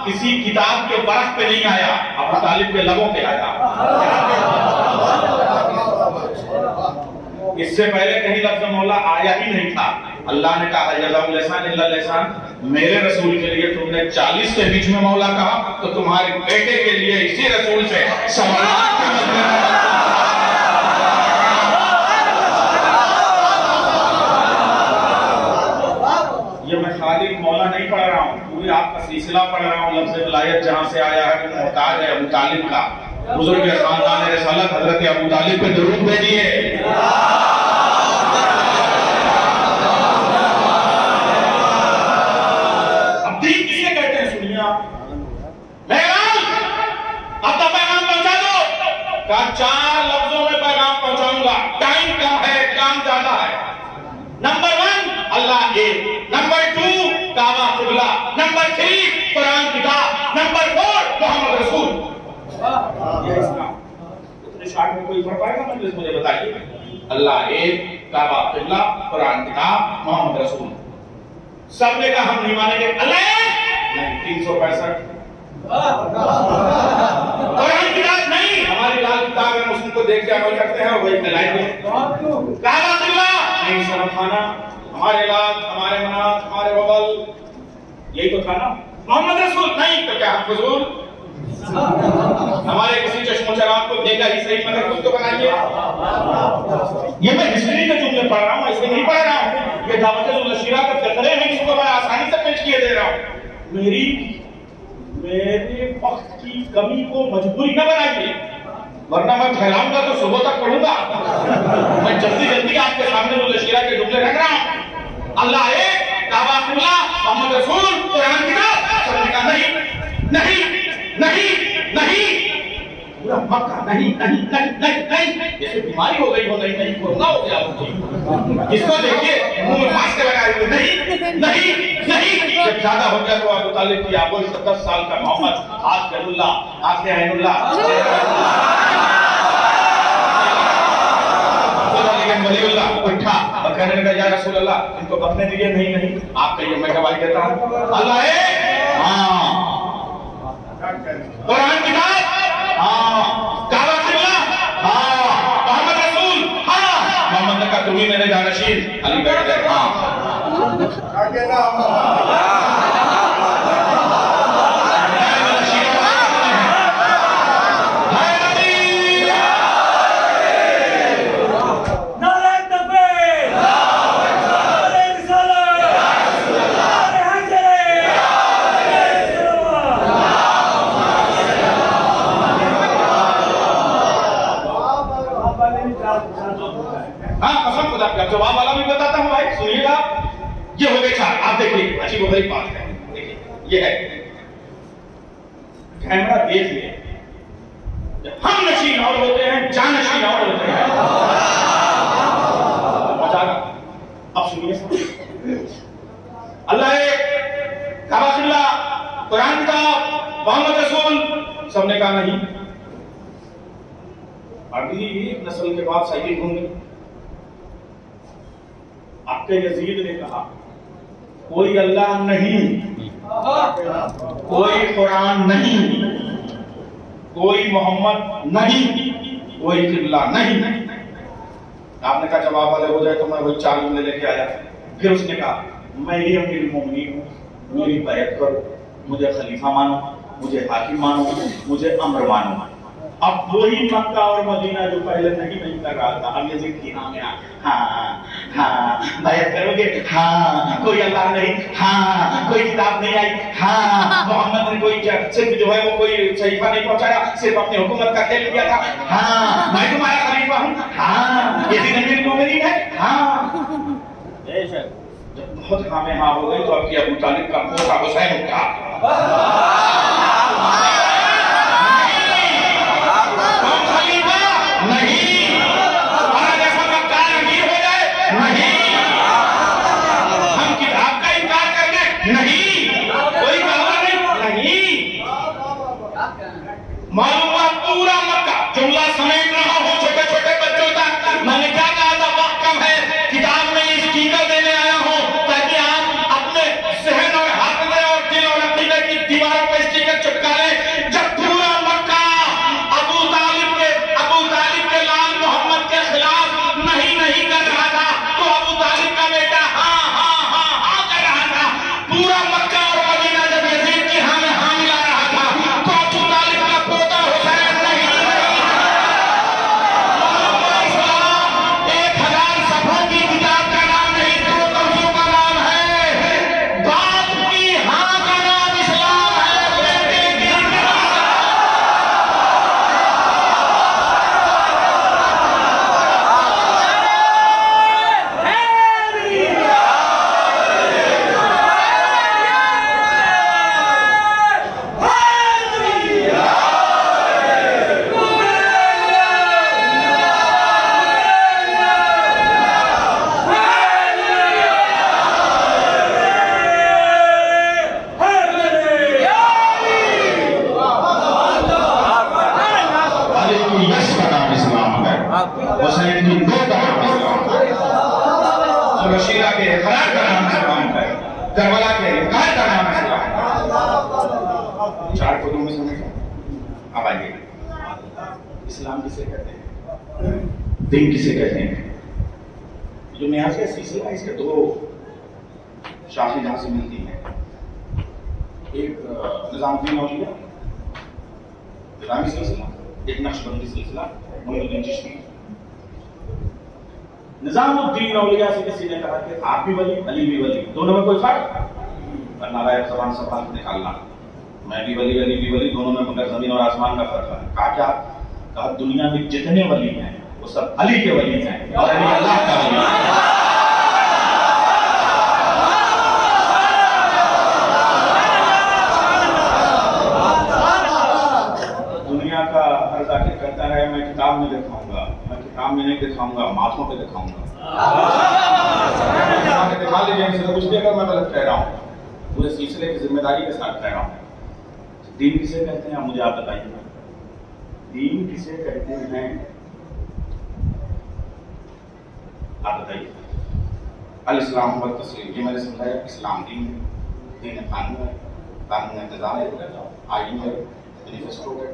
किसी किताब के बरख पे नहीं आया, अबू तालिब के लबों पे आया। इससे पहले कहीं लफ्ज़ मौला आया ही नहीं था। अल्लाह ने कहा यज़ाउल लिसान इल्ला लिसान, मेरे रसूल के लिए तुमने 40 के बीच में मौला कहा, तो तुम्हारे बेटे के लिए इसी रसूल से ये मैं खाली मौला नहीं पढ़ रहा हूँ, पूरी आपका सिलसिला पढ़ रहा हूँ। लफ्ज़ विलायत जहाँ से आया है वो मोहताज है अबू तालिब का। बुजुर्ग खानदान रिसालत हजरत अबू तालिब पे दुरूद भेजिए। अब दीन किसे कहते हैं सुनिए आप। अब तो पैगाम पहुंचा दो, कहा 4 लफ्जों में पैगाम पहुंचाऊंगा, टाइम कम है, काम ज्यादा है। नंबर 1 अल्लाह एक, नंबर 2 काबा किबला, नंबर 3 कुरान किताब, नंबर 4 मोहम्मद रसूल। ये इस्लाम इतने शॉर्ट में कोई पढ़ पाएगा? मतलब मुझे बताइए। अल्लाह एक, काबा किबला, कुरान किताब, मोहम्मद रसूल। सब ने कहा हम नहीं मानेंगे। अल्लाह नहीं, 365 कुरान किताब नहीं, हमारी लाल किताब है, मुस्लिम को देख के अमल करते हैं वही मिलाएंगे। काबा किबला नहीं, सनम खाना, हमारे लाल, हमारे मनात, हमारे वबल, यही तो था ना। मोहम्मद रसूल नहीं तो क्या फजूल, हमारे किसी चश्मो चराग को देखा ही सही, मगर कुछ तो बनाइए। ये मैं हिस्ट्री के जुमले पढ़ रहा हूँ, इसलिए नहीं पढ़ रहा हूँ। ये दावत शिरा के फिक्रे हैं, इसको मैं आसानी से पेश किए दे रहा हूँ। मेरे वक्त की कमी को मजबूरी न बनाइए, वरना मैं फैलाऊंगा तो सुबह तक पढ़ूंगा। मैं जल्दी जल्दी आपके सामने जो लशीरा के जुमले रख रहा हूँ। अल्लाह एक, काबा किबला, मोहम्मद रसूल, कुरान किताब। सबने कहा नहीं नहीं नहीं नहीं, पूरा मक्का नहीं नहीं नहीं नहीं नहीं। जैसे बीमारी हो गई हो, नहीं नहीं कोरोना हो गया हो, इसको देखिए मुंह में मास्क लगाए हुए नहीं नहीं नहीं। जब ज्यादा हो गया तो अबू तालिब की आबो 10 साल का मोहम्मद, आज गलुल्लाह, आज ऐनुल्लाह, वलीउल्लाह उठा और कहने लगा या रसूल अल्लाह इनको बकने दीजिए। नहीं नहीं, आप कहिए, मैं गवाही देता हूँ। अल्लाह है, हाँ, कुरान किताब, हाँ, काबा किबला, हाँ, मोहम्मद रसूल, हाँ। मोहम्मद ने कहा तुम्ही मेरे जानशीन, अली बैठ गए। हाँ, जवाब वाला भी बताता हूं भाई, सुनिएगा। ये हो गई 4। आप देखिए, अच्छी बहुत बड़ी बात है। देखिए, ये है कैमरा, देखिए, हम नशीन और होते हैं, जानशीन और होते हैं। अब सुनिए, अल्लाह एक, काबा किबला, कुरान किताब, मोहम्मद रसूल। सबने कहा नहीं। अभी एक नस्ल के बाद सही होंगे। आपके यजीद ने कहा कोई अल्लाह नहीं, कोई कुरान नहीं, कोई मोहम्मद नहीं, कोई किबला नहीं। आपने कहा जवाब वाले हो जाए तो मैं वही 4 जुमले लेके आया। फिर उसने कहा मैं ये अमीरुल मोमिनीन हूं, मेरी बैत करो, मुझे खलीफा मानो, मुझे हाकिम मानो, मुझे अमर मानो। अब वही मक्का और मदीना जो पहले नहीं कर रहा था, अब ये जिक्र हाँ हाँ बैत करोगे, हाँ, कोई अल्लाह नहीं, हाँ, कोई किताब नहीं आई, हाँ, मोहम्मद ने कोई सिर्फ जो है वो कोई शरीफा नहीं पहुंचाया, सिर्फ अपनी हुकूमत का खेल किया था, हाँ, मैं तुम्हारा खलीफा हूँ, हाँ, ये भी अमीरुल मोमिनीन है, हाँ। जब बहुत खामे हाँ हो गई तो अब अबू तालिब का पोता हुसैन उठा। हुसैन की दो का नाम इस्लाम, और रशीदा के इकरार का नाम इस्लाम है, करबला के इनकार का नाम इस्लाम है। चार को में समझो। अब आइए, इस्लाम किसे कहते हैं, दीन किसे कहते हैं? जो मैं आज का सिलसिला है, इसके दो शाखें जहां से मिलती हैं। एक निजामुद्दीन औलिया इस्लामी सिलसिला, एक नक्शबंदी सिलसिला मोइनुद्दीन चिश्ती। निजामुद्दीन औलिया से किसी ने कहा कि आप भी वली, अली भी वली, दोनों में कोई फर्क? नारायण जबान से बात निकालना, मैं भी वली, अली भी वली, दोनों में मगर जमीन और आसमान का फर्क है। कहा क्या? कहा दुनिया में जितने वली हैं वो सब अली के वली हैं और अली अल्लाह का वली है। दुनिया का हर जाकिर कहता है मैं किताब में दिखाऊंगा, मैं किताब में नहीं दिखाऊंगा, माथों पे दिखाऊंगा। दिखा लीजिए, इनसे कुछ भी अगर मैं गलत कह रहा हूँ, पूरे सिलसिले की जिम्मेदारी के साथ कह रहा हूँ। दीन किसे कहते हैं, मुझे आप बताइए। दीन किसे कहते हैं, आप बताइए। अल इस्लाम व तस्लीम, ये मैंने समझाया। इस्लाम दीन है, दीन कानून है, कानून इंतजाम है, आईन है, मैनिफेस्टो है,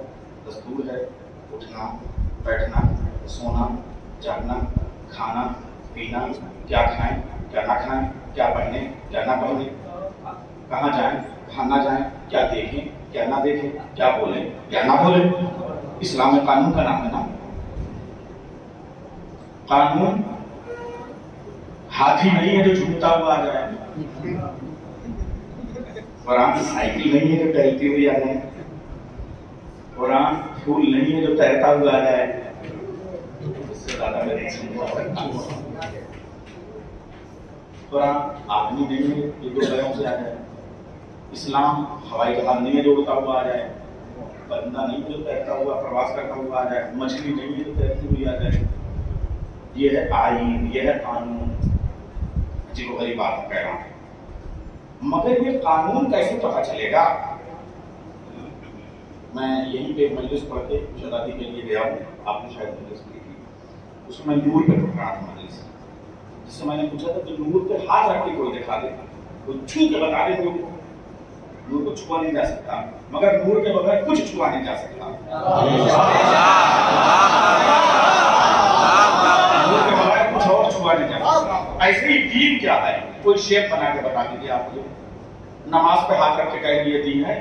दस्तूर है, उठना बैठना, सोना जागना, खाना पीना, क्या खाएं क्या ना खाएं, क्या पहने क्या ना पहने, कहाँ जाएं कहाँ ना जाएं, क्या देखें क्या ना देखें, क्या बोलें क्या ना बोलें। इस्लाम में कानून का नाम है ना। कानून हाथी नहीं है जो झूमता हुआ आ जाए, कुरान साइकिल नहीं है जो टहलती हुई आ जाए, कुरान फूल नहीं है जो तैरता हुआ आ जाए। इससे ज्यादा मैं नहीं समझा। कुरान आदमी नहीं है जो दो पैरों से आ जाए, इस्लाम हवाई जहाज नहीं है जो उड़ता हुआ आ जाए, बंदा नहीं है जो तैरता हुआ प्रवास करता हुआ आ जाए, मछली नहीं है जो तैरती हुई आ जाए। ये है आईन, ये है कानून। जी को बड़ी बात कह रहा हूं, मगर ये कानून कैसे पता चलेगा? मैं यहीं पे मजलिस पढ़ के शताब्दी के लिए गया हूँ, आपने शायद मजलिस की थी, उसमें नूर पे पढ़ रहा था मजलिस, जिससे मैंने पूछा था कि नूर पे हाथ रख के कोई दिखा दे, कोई छू के बता दे नूर को छुआ नहीं जा सकता, मगर नूर के बगैर कुछ छुआ नहीं जा सकता। नूर के बगैर कुछ और छुआ नहीं जा सकता। ऐसे ही दीन क्या है, कोई शेप बना के बता दीजिए आप मुझे। नमाज पे हाथ रख के कहेंगे ये दीन है,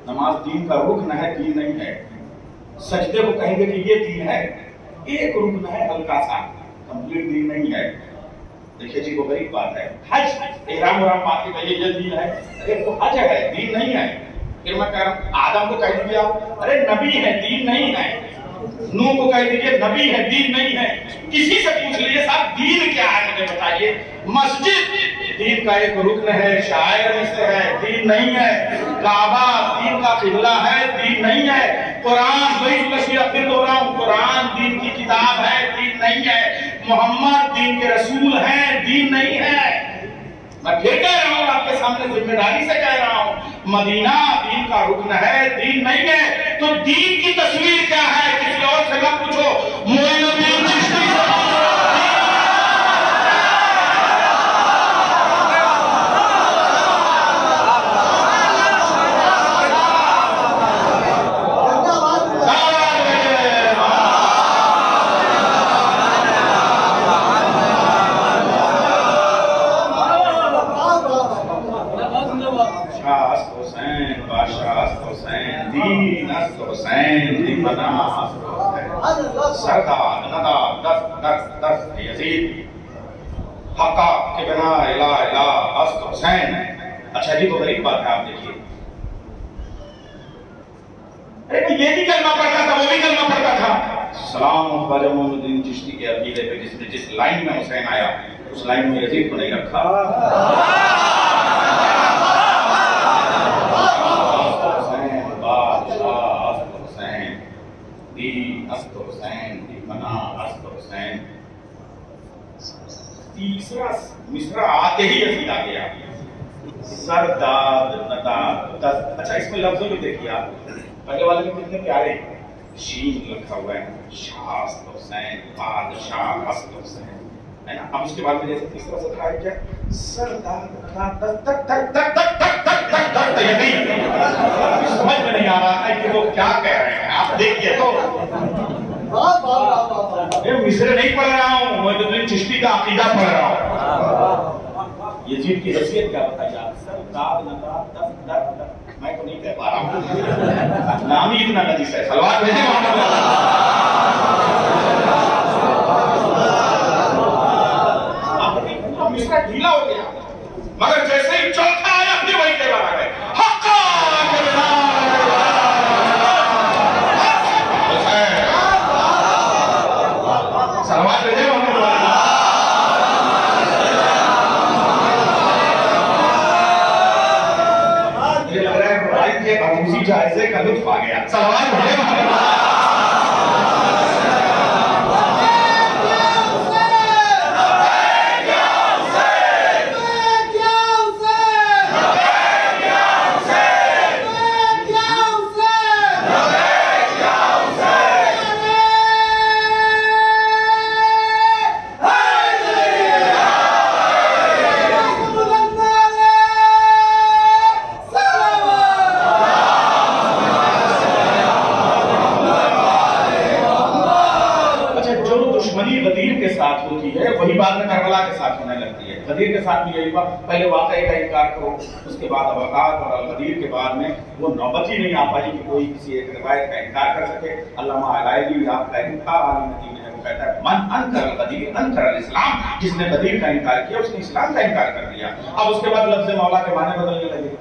नमाज दीन का रुकन है, दीन नहीं है। सजदे को कहेंगे कि ये दीन है, एक रुकन है हल्का सा, कंप्लीट दीन नहीं है। देखिए जी, वो बड़ी बात है। हज एहराम उहराम बात के कहिए ये दीन है, अरे तो हज है, दीन नहीं है। फिर मैं कह रहा हूँ आदम को कह दीजिए आप, अरे नबी है, दीन नहीं है। नूह को कह दीजिए नबी है, दीन नहीं है। किसी से पूछ लीजिए साहब दीन क्या है, मुझे बताइए। मस्जिद दीन का एक रुकन है, शायर में से है, दीन नहीं है। काबा दीन का किबला है, दीन नहीं है। कुरान, फिर बोल रहा हूँ, कुरान दीन की किताब है, दीन नहीं है। मोहम्मद दीन के रसूल हैं, दीन नहीं है। मैं फिर कह रहा हूँ, आपके सामने जिम्मेदारी से कह रहा हूँ, मदीना दीन का रुकन है, दीन नहीं है। तो दीन की तस्वीर क्या है, किसी और से मत पूछो, मोइनुद्दीन चिश्ती से पूछो। अच्छा जी, तो गरीब बात है, आप देखिए। अरे ये भी कलमा पढ़ता था, वो भी कलमा पढ़ता था। सलाम ख्वाजा मोइनुद्दीन चिश्ती के अकीदे पे जिसने जिस लाइन में हुसैन आया, उस लाइन में यजीद को नहीं रखा। तीसरा मिसरा आते ही यजीद आ गया, सरदाद नदाद। अच्छा, इसमें लफ्जों में देखिए आप, पहले वाले में कितने प्यारे शीन लिखा हुआ है, शास्त हुसैन बादशाह हस्त हुसैन, है ना। अब उसके बाद में जैसे तीसरा सत्र है क्या, सरदार समझ में नहीं आ रहा है कि वो क्या कह रहे हैं। आप देखिए तो मिसरे नहीं पढ़ रहा हूँ, मैं तो चिश्ती का अकीदा पढ़ रहा हूँ। यजीद की हैसियत क्या बताइए आप, मैं तो नहीं कह पा रहा हूँ, नाम ही इतना नजीस है। सलवार भेजे मिसरा ढीला हो गया, मगर जैसे ही चौथा आया फिर वही कह रहा है, सलवार भेजे जायजे का लुत्फ आ गया। सलवार वही बात में करबला के साथ होने लगती है। गदीर के साथ भी यही बात, पहले वाकई का इनकार करो, उसके बाद अवकात और गदीर के बाद में वो नौबत ही नहीं आ पाई कि कोई किसी एक रिवायत का इनकार कर सके। अल्लामा अलाइदी आपका इंकार आलिम दीन है, वो कहता है मन अनकर गदीर अनकर इस्लाम, जिसने गदीर का इनकार किया उसने इस्लाम का इनकार कर दिया। अब उसके बाद लफ्ज़ मौला के माने बदलने लगे।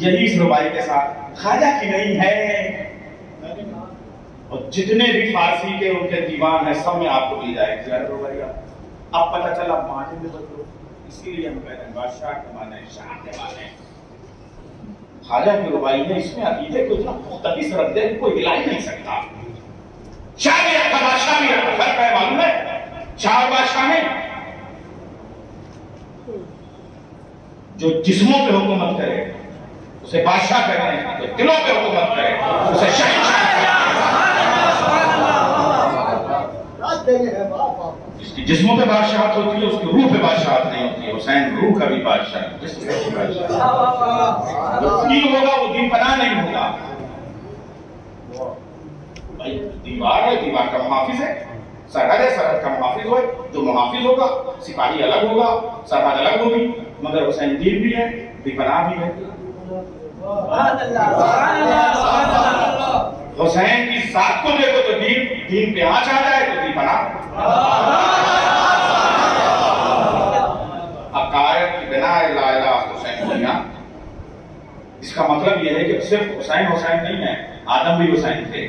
यही इस रुबाई के साथ ख्वाजा की नहीं है, और जितने भी फारसी के उनके दीवान है सब में आपको मिल जाएगी। अब पता चला माने में बदलो, इसीलिए हम कहते हैं बादशाह के माने शाह के माने। ख्वाजा की रुबाई ने इसमें अकीदे को इतना मुख्तलिफ रख दिया कोई हिला ही नहीं सकता। शाह भी रखा, बादशाह भी रखा, फर्क है मालूम है। शाह और बादशाह में जो जिस्मों पे हुकूमत करे उसे बादशाह कहते हैं, जो दिलों पे हुकूमत करे उसे शहंशाह कहते हैं। जिसकी जिस्मों पे बादशाहत होती है उसकी रूह पे बादशाहत नहीं होती है। हुसैन रूह का भी बादशाह है, जिस्म का भी बादशाह। जो दीन होगा वो दीन पना नहीं होगा। भाई दीवार है, दीवार का मुहाफिज है, सरहद है, सरहद का मुहाफिज हो। जो मुहाफिज होगा सिपाही अलग होगा, सरहद अलग होगी, मगर हुसैन दीन भी है, दीपना भी है। हुसैन की साथ को देखो तो दीन पे आंच आ जाए तो दीपना। अकायद की बिना ला इलाहा हुसैन दुनिया, इसका मतलब यह है कि सिर्फ हुसैन हुसैन नहीं है, आदम भी हुसैन थे,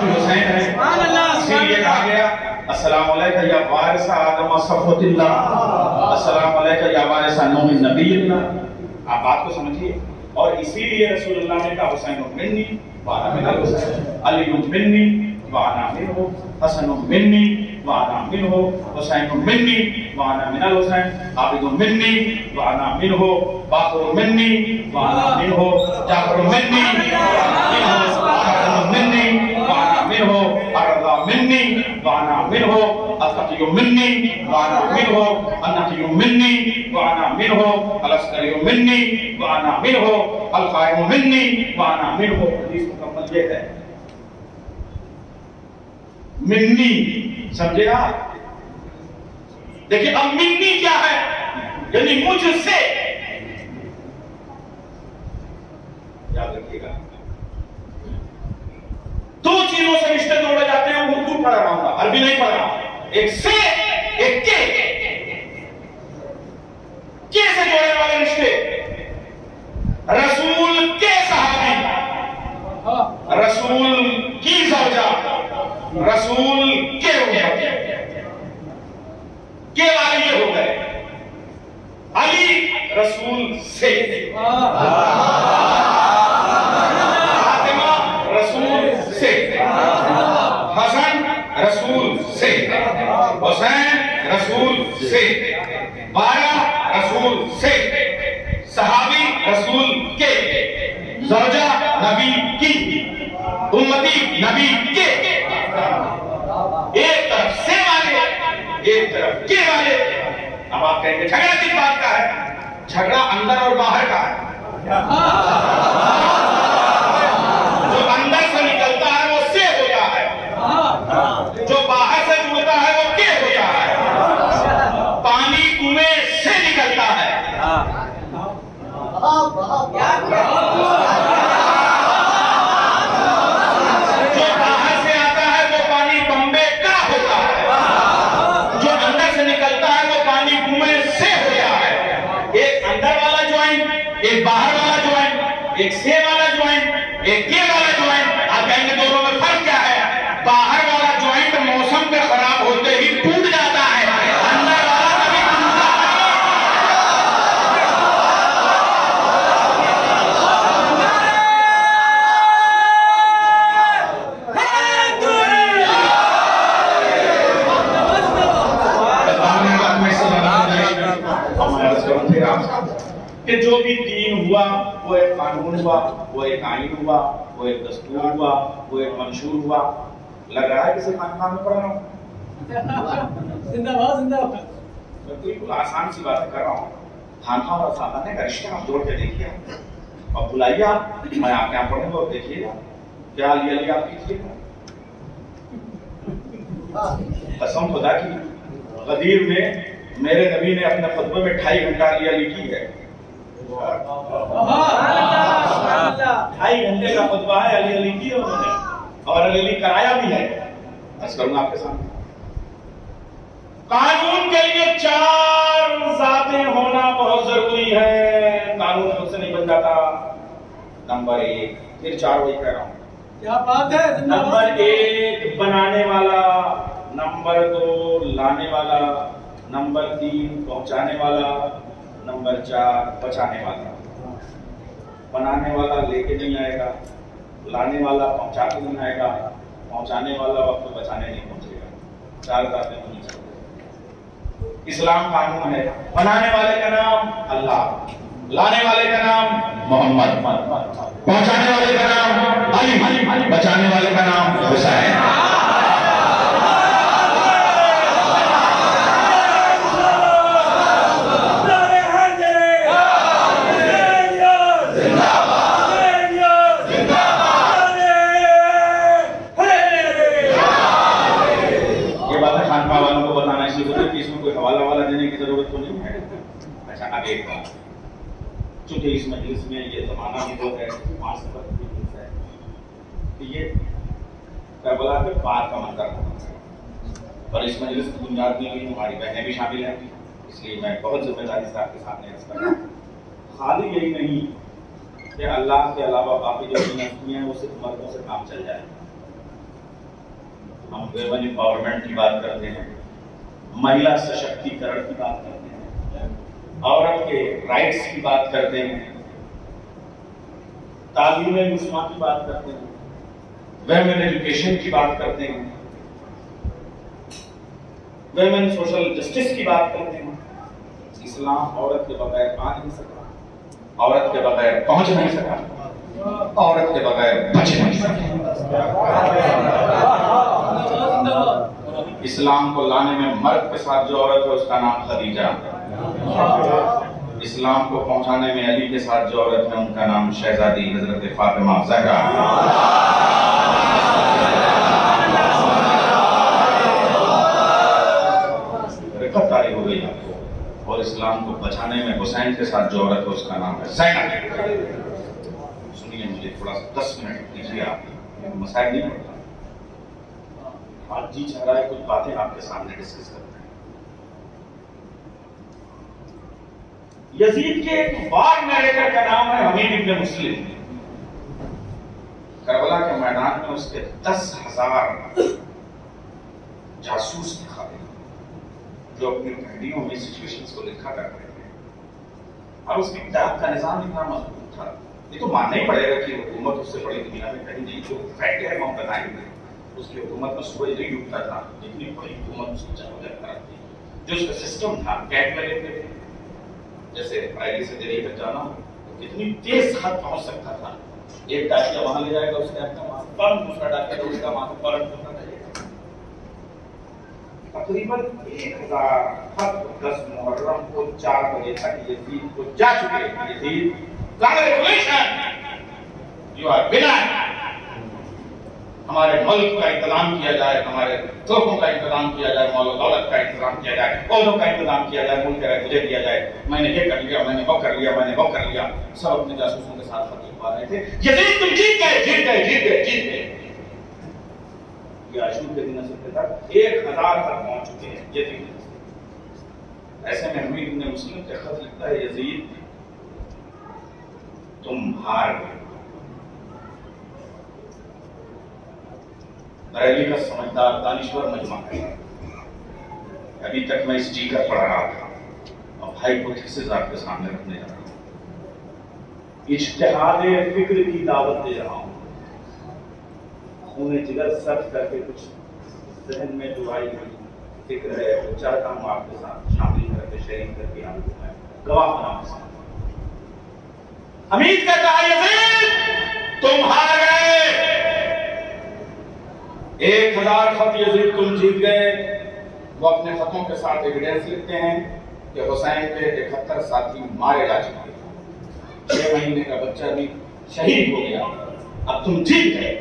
हुसैन है। इसीलिए कहा गया अस्सलामु अलैका या वारिस आदम सफ़वतिल्लाह, अस्सलामु अलैका या वारिस नूह नबीयिल्लाह। आप बात को समझिए। और इसीलिए रसूलुल्लाह ने कहा हुसैन मिन्नी व अना मिनल हुसैन, अली मिन्नी व अना मिनहु, हसन मिन्नी व अना मिनहु, हुसैन मिन्नी व अना मिनल हुसैन, आबिद मिन्नी व अना मिनहु, बाक़िर मिन्नी व अना मिनहु, जाफ़र मिन्नी व अना मिनहु, हसन मिन्नी व अना मिनहु, अरज़ा मिन्नी व अना मिनहु, अल-क़तियु मिन्नी व अना मिनहु, अन-नक़ियु मिन्नी व अना मिनहु, अल-अस्करियु मिन्नी व अना मिनहु, अल-क़ाइमु मिन्नी व अना मिनहु। हदीस मुकम्मल ये है। मिन्नी समझे आप? देखिए अब मिन्नी क्या है, यानी मुझसे। याद रखिएगा, दो चीजों से रिश्ते जोड़े जाते हैं। उर्दू पढ़ रहा हूं, अरबी नहीं पढ़ रहा हूं। एक से, एक के से जोड़ने वाले रिश्ते। रसूल के सहाबी, रसूल की ज़ौजा, रसूल के उम्मत, के वाले ये हो गए। अली रसूल से, फातिमा रसूल से, हसन रसूल से, हुसैन रसूल से, 12 रसूल से, सहाबी रसूल के, ज़ौजा नबी की। एक तरफ से वाले, एक तरफ के वाले। अब आप कहेंगे झगड़ा किस बात का है? झगड़ा अंदर और बाहर का है। जो अंदर से निकलता है वो से होता है, जो बाहर से जुड़ता है वो के होता है। पानी कुएं से निकलता है, जो बाहर से आता है वो पानी बम्बे का होता है, जो अंदर से निकलता है वो पानी कुएं से होता है। एक अंदर वाला ज्वाइंट, एक बाहर वाला ज्वाइंट, एक से वाला ज्वाइंट, एक के वाला ज्वाइंट। आप कहेंगे दोनों में फर्क क्या है? बाहर वाला ज्वाइंट मौसम के खराब होते ही टूट जाता है, अंदर वाला कभी टूटता कि जो भी दीन हुआ वो एक कानून हुआ, वो एक आईन हुआ, वो एक दस्तूर हुआ, वो एक मंशूर हुआ। लग रहा है किसी खानखान में पढ़ रहा हूँ? जिंदाबाद जिंदाबाद। मैं बिल्कुल आसान सी बात कर रहा हूँ। खानखा और सामान्य का रिश्ता आप जोड़ के देखिए और बुलाइए आप, मैं आपके यहाँ पढ़ूंगा और देखिएगा क्या अली अली आप कीजिएगा। कसम खुदा की, गदीर में मेरे नबी ने अपने खुतबे में 2.5 घंटा अली अली की है। 2.5 घंटे का खुतबा है, अली अली की उन्होंने, और अली अली कराया भी है। बस करूंगा आपके सामने। कानून के लिए 4 जातें होना बहुत जरूरी है। कानून खुद से नहीं बन जाता। नंबर 1, फिर 4 वही कह रहा हूं। क्या बात है? नंबर 1 बनाने वाला, नंबर 2 लाने वाला, नंबर 3 पहुंचाने वाला, नंबर 4 बचाने वाला। बनाने वाला लेके नहीं आएगा, लाने वाला पहुंचा के नहीं आएगा, पहुंचाने वाला वक्त बचाने नहीं पहुंचेगा। 4 बातें होनी चाहिए। इस्लाम कानून है। बनाने वाले का नाम अल्लाह, लाने वाले का नाम मोहम्मद, पहुंचाने वाले का नाम अली, बचाने वाले का नाम हुसैन। चूंकि इस मजलिस में ये जमाना भी बहुत है, 5 सफर की मजलिस है, तो ये करबला के पार का मंजर है। और इस मजलिस की बुनियाद में भी हमारी बहनें भी शामिल हैं, इसलिए मैं बहुत जिम्मेदारी से आपके सामने अर्ज कर रहा हूँ। खाली यही नहीं कि अल्लाह के अलावा बाकी जो हस्तियां हैं वो सिर्फ मर्दों से काम चल जाए। हम वुमेन एम्पावरमेंट की बात करते हैं, महिला सशक्तिकरण की बात करते हैं, औरत के राइट्स की बात करते हैं, तालीम मुस्लिम की बात करते हैं, वुमेन एजुकेशन की बात करते हैं, वुमेन सोशल जस्टिस की बात करते हैं। इस्लाम औरत के बगैर आ नहीं सका, औरत के बगैर पहुंच नहीं सका, औरत के बगैर बच नहीं सका। इस्लाम को लाने में मर्द के साथ जो औरत है उसका नाम खदीजा, इस्लाम को पहुंचाने में अली के साथ जो औरत है उनका नाम शहजादी हजरत फातिमा ज़हरा। रिकत तारी हो गई आपको। और इस्लाम को बचाने में हुसैन के साथ जो औरत है उसका नाम है ज़ैनब। सुनिए, मुझे थोड़ा 10 मिनट दीजिए। आप मसाइल नहीं पड़ता, आज जी चाह रहा है कुछ बातें आपके सामने डिस्कस करते हैं। यजीद के एक वार नरेटर का नाम है हमीद इब्न मुस्लिम। करबला के मैदान में उसके 10,000 जासूस लिखा गया जो अपनी डायरियों में सिचुएशंस को लिखा करते थे। और उसकी किताब का निजाम इतना मजबूत था, ये तो मानना ही पड़ेगा कि हुकूमत उससे बड़ी दुनिया में कहीं नहीं। जो फैक्ट है हम बताएंगे, उसकी हुकूमत में सूरज नहीं डूबता था, जितनी बड़ी हुकूमत उसकी जरूरत थी। जो उसका सिस्टम था, कैट में लेते थे, जैसे आईडी से दिल्ली तक जाना तो कितनी तेज खत पहुंच सकता था। एक डाकिया वहां ले जाएगा, उसके आपका दूसरा डाकिया तो उसका वहां पर तकरीबन 1000 खत 10 मुहर्रम को 4 बजे तक यजीद को जा चुके हैं। Yazid, congratulation, you are winner. हमारे मुल्क का इंतजाम किया जाए, हमारे तोहफों का इंतजाम किया जाए, मौल दौलत का इंतजाम किया जाए, पौधों का इंतजाम किया जाए, मुल्क का मुझे दिया जाए, मैंने ये कर लिया, मैंने वो कर लिया, मैंने वो कर लिया। सब अपने जासूसों के साथ खत लिखवा रहे थे। यजीद तुम जीत गए, जीत गए, जीत गए, जीत गए। ये आशूर के दिन से तक 1000 तक पहुंच चुके हैं यजीद। ऐसे में हमीद इब्न मुस्लिम के खत लिखता है, यजीद तुम हार गए। बरेली का समझदार दानिश्वर मजमा है। अभी तक मैं इस टीका पढ़ रहा था और भाई को थीसिस आपके सामने रखने जा रहा हूं। इज्तिहादे फिक्र की दावत दे रहा हूं। खून जिगर सर्च करके कुछ जहन में जो आई हुई फिक्र है वो चाहता हूं आपके साथ शामिल करके शेयरिंग करके आपको मैं गवाह बना सकूं। हमीद कहता है, यजीद तुम हार गए। 1000 खत यजीद तुम जीत गए। वो अपने खतों के साथ एविडेंस लिखते हैं कि हुसैन के 71 साथी मारे जा चुके हैं, 6 महीने का बच्चा भी शहीद हो गया। अब तुम जीत गए,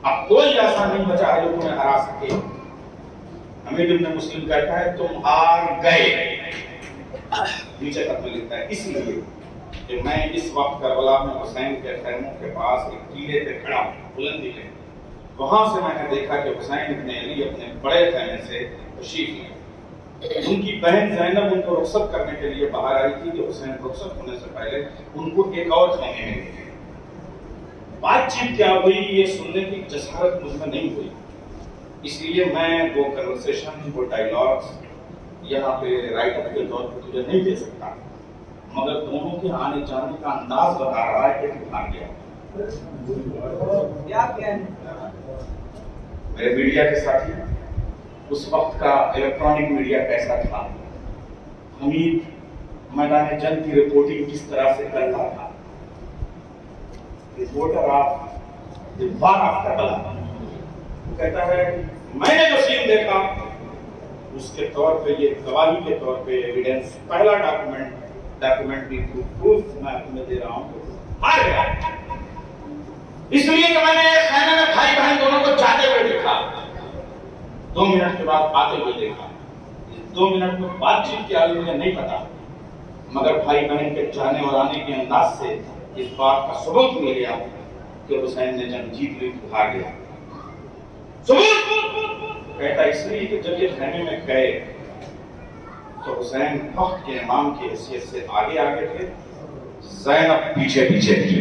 अब कोई ऐसा नहीं बचा है जो तुम्हें हरा सके। हमीद इब्न मुस्लिम कहता है तुम हार गए। नीचे खत में लिखता है, इसलिए कि मैं इस वक्त करबला में हुसैन के खैमों के पास एक टीले पे खड़ा हूं, बुलंदी पे। वहां से मैंने देखा कि हुसैन इब्न अली अपने बड़े खैमे से तशरीफ लाए। उनकी बहन ज़ैनब उनको रुखसत करने के लिए बाहर आई थी कि हुसैन रुखसत होने से पहले उनको एक और खैमे में ले गए। बातचीत क्या हुई ये सुनने की जसारत मुझमें नहीं हुई, इसलिए मैं वो कन्वर्सेशन, वो डायलॉग्स यहाँ पे राइटअप के तौर पर तुझे नहीं दे सकता, मगर दोनों के आने जाने का अंदाज बता रहा है कि भाग गया। मेरे मीडिया के साथी, उस वक्त का इलेक्ट्रॉनिक मीडिया कैसा था, हमीद मैदान जंग की रिपोर्टिंग किस तरह से करता था। Reporter of the war of Karbala कहता है, मैंने जो सीन देखा उसके तौर पे, ये गवाही के तौर पे, एविडेंस, पहला डॉक्यूमेंट्री प्रूफ मैं तुम्हें दे रहा हूं, हार गया। इसलिए कि मैंने खैमे में भाई बहन दोनों को जाते हुए देखा, 2 मिनट के बाद आते हुए देखा। 2 मिनट में बातचीत की आगे मुझे नहीं पता, मगर भाई बहन के जाने और आने के अंदाज से इस बात का सबूत मिल गया कि हुसैन ने जंग जीत ली, हार गया। सबूत कहता इसलिए कि जब ये खैमे में गए तो हुसैन वक्त के इमाम की हैसियत से आगे आगे थे, ज़ैनब पीछे पीछे थी।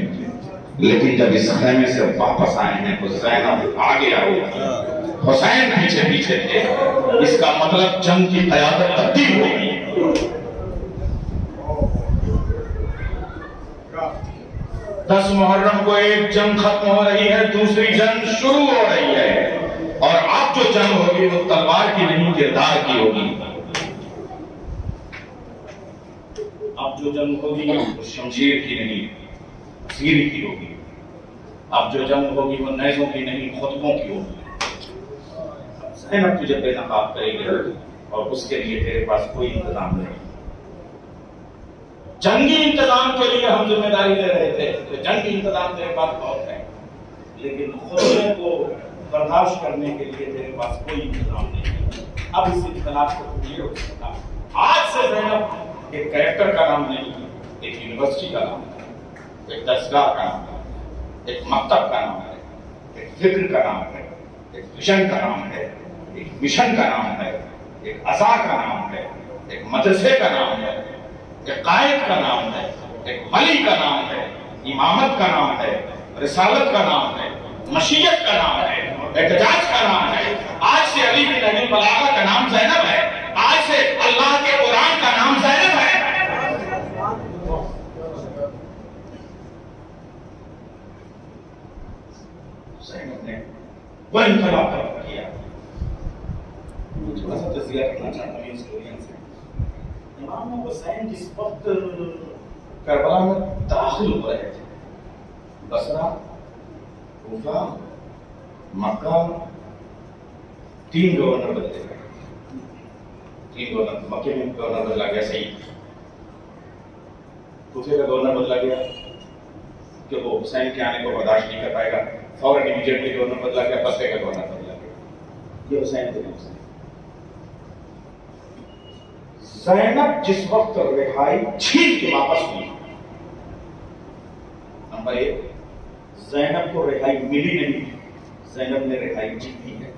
लेकिन जब इस खैमे से वापस आए हैं तो ज़ैनब आगे आ गई, हुसैन पीछे पीछे थे। इसका मतलब जंग की क़यादत तब्दील हो गई। 10 मुहर्रम को एक जंग खत्म हो रही है, दूसरी जंग शुरू हो रही है, और अब जो जंग होगी वो तलवार की नहीं, किरदार की होगी। अब जो जंग होगी वो शमशीर की नहीं, सीरी की होगी। अब जो जंग होगी वो नेज़ों की नहीं, खुतबों की होगी। ज़ैनब तुझे बेनकाब करेगी और उसके लिए तेरे पास कोई इंतजाम नहीं। जंगी इंतजाम के लिए हम जिम्मेदारी ले रहे थे, तो जंगी इंतजाम तेरे पास बहुत है, लेकिन खुतबे को बर्दाश्त करने के लिए तेरे पास कोई इंतजाम नहीं। अब इस इख्तिलाफ को क्लियर हो सकता। आज से ज़ैनब एक कैरेक्टर का नाम नहीं, एक यूनिवर्सिटी का नाम है, एक दरसगाह का नाम है, एक मकतब का नाम है, एक फिक्र का नाम है, एक विजन का नाम है, एक मिशन का नाम है, एक अज़ा का नाम है, एक मदरसे का नाम है, एक कायद का नाम है, एक वली का नाम है, इमामत का नाम है, रिसालत का नाम है, मशीयत का नाम है, एहतजाज का नाम है। आज से अली बिन अबी बलागा का नाम ज़ैनब है, आज से अल्लाह के कुरान का नाम ज़ैनब है। ज़ैनब ने वो इनकलाब किया। थोड़ा सा तज़किया करना चाहता हूँ हिस्टोरियन से। इमाम हुसैन जिस वक्त करबला में दाखिल हो रहे थे, बसरा, कूफा, मक्का, 3 गवर्नर बदले गए। 3 गवर्नर, मक्के में गवर्नर बदला गया, सही। कूफे का गवर्नर बदला गया कि वो हुसैन के आने को बर्दाश्त नहीं कर पाएगा, फौरन इमीडिएटली गवर्नर बदला गया, बसरे का गवर्नर बदला गया। ये हुसैन थे। ज़ैनब जिस वक्त रिहाई छीन के वापस हुई, नंबर 1, ज़ैनब को रिहाई मिली नहीं, ज़ैनब ने रिहाई जीती है।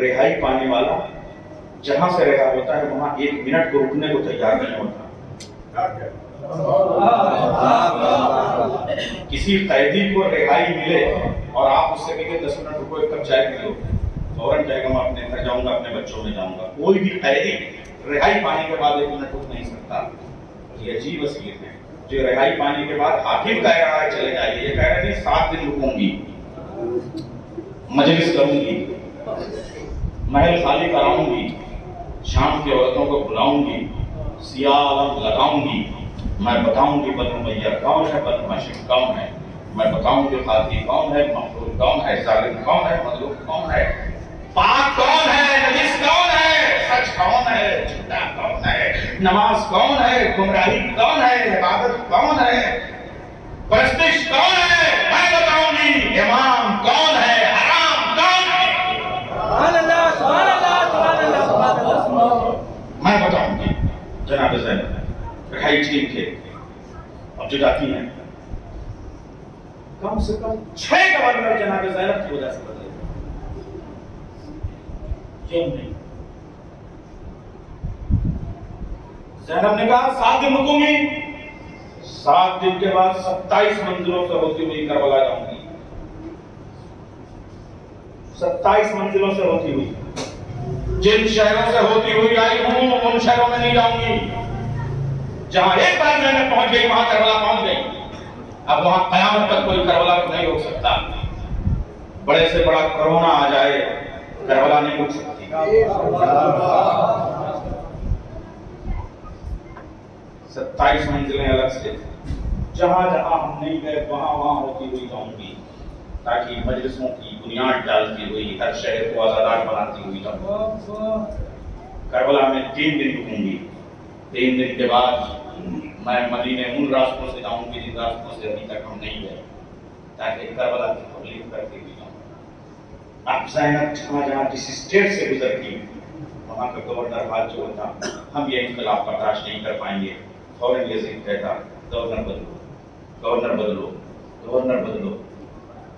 रिहाई पाने वाला जहां से रिहा होता है वहां 1 मिनट को रुकने को तैयार नहीं होता। किसी कैदी को रिहाई मिले और आप उससे कहिए 10 मिनट रुको, एक कप चाय पी लो, फौरन कहेगा मैं अपने घर जाऊंगा, अपने बच्चों में जाऊंगा। कोई भी कैदी रिहाई पाने के बाद 1 मिनट रुक नहीं सकता। ये अजीब वसीयत है। जो रिहाई पाने के बाद हाकिम कह रहा है चले जाइए, ये कह रहे थे 7 दिन रुकूंगी, मजलिस करूंगी, महल खाली कराऊंगी, शाम की औरतों को बुलाऊंगी, सियाह आलम लगाऊंगी, मैं बताऊंगी बदर मैया कौन है, बदमाशिक कौन है, मैं बताऊंगी खाती कौन है, मखलूक कौन है, जालिम कौन है, मजलूम कौन है, पाक कौन है, नजीस कौन है, सच कौन है, झूठा कौन है, नमाज कौन है, गुमराही कौन है, इबादत कौन है, परस्तिश कौन है, मैं बताऊंगी इमाम कौन है, हराम कौन है, मैं बताऊंगी। जनाब ज़ैनब रिहाई छीन के अब जो जाती हैं, कम से कम 6 गवर्नर जनाब ज़ैनब की वजह से बदले, क्यों नहीं? ज़ैनब ने कहा 7 दिन रुकूंगी, 7 दिन के बाद 27 मंजिलों से होती हुई करबला जाऊंगी, 27 मंजिलों से होती हुई। जिन शहरों से होती हुई आई हूं उन शहरों में नहीं जाऊंगी। जहां एक बार मैंने पहुंच गई वहां करबला पहुंच गई। अब वहां कयामत तक कोई करबला को नहीं रोक सकता। बड़े से बड़ा कोरोना आ जाए, करबला नहीं रोक सकती। 27 मंजिलें अलग से, जहां जहां हम नहीं गए वहां वहां होती हुई जाऊंगी, ताकि मजलिसों की बुनियाद डालती हुई हर शहर को आजादार बनाती हुई जाऊंगी। करबला में 3 दिन रुकूंगी। 3 दिन के बाद मैं मदीने उन रास्तों से जाऊंगी जिन रास्तों से अभी तक हम नहीं गए, ताकि करबला की तबलीग करते हुए जाऊं। अब ज़ैनब जहां जहां जिस स्टेट से गुजरती वहां का गवर्नर हाल जो होता, हम ये इनकलाब बर्दाश्त नहीं कर पाएंगे। फौरन यजीद कहता गवर्नर बदलो, गवर्नर बदलो, गवर्नर बदलो।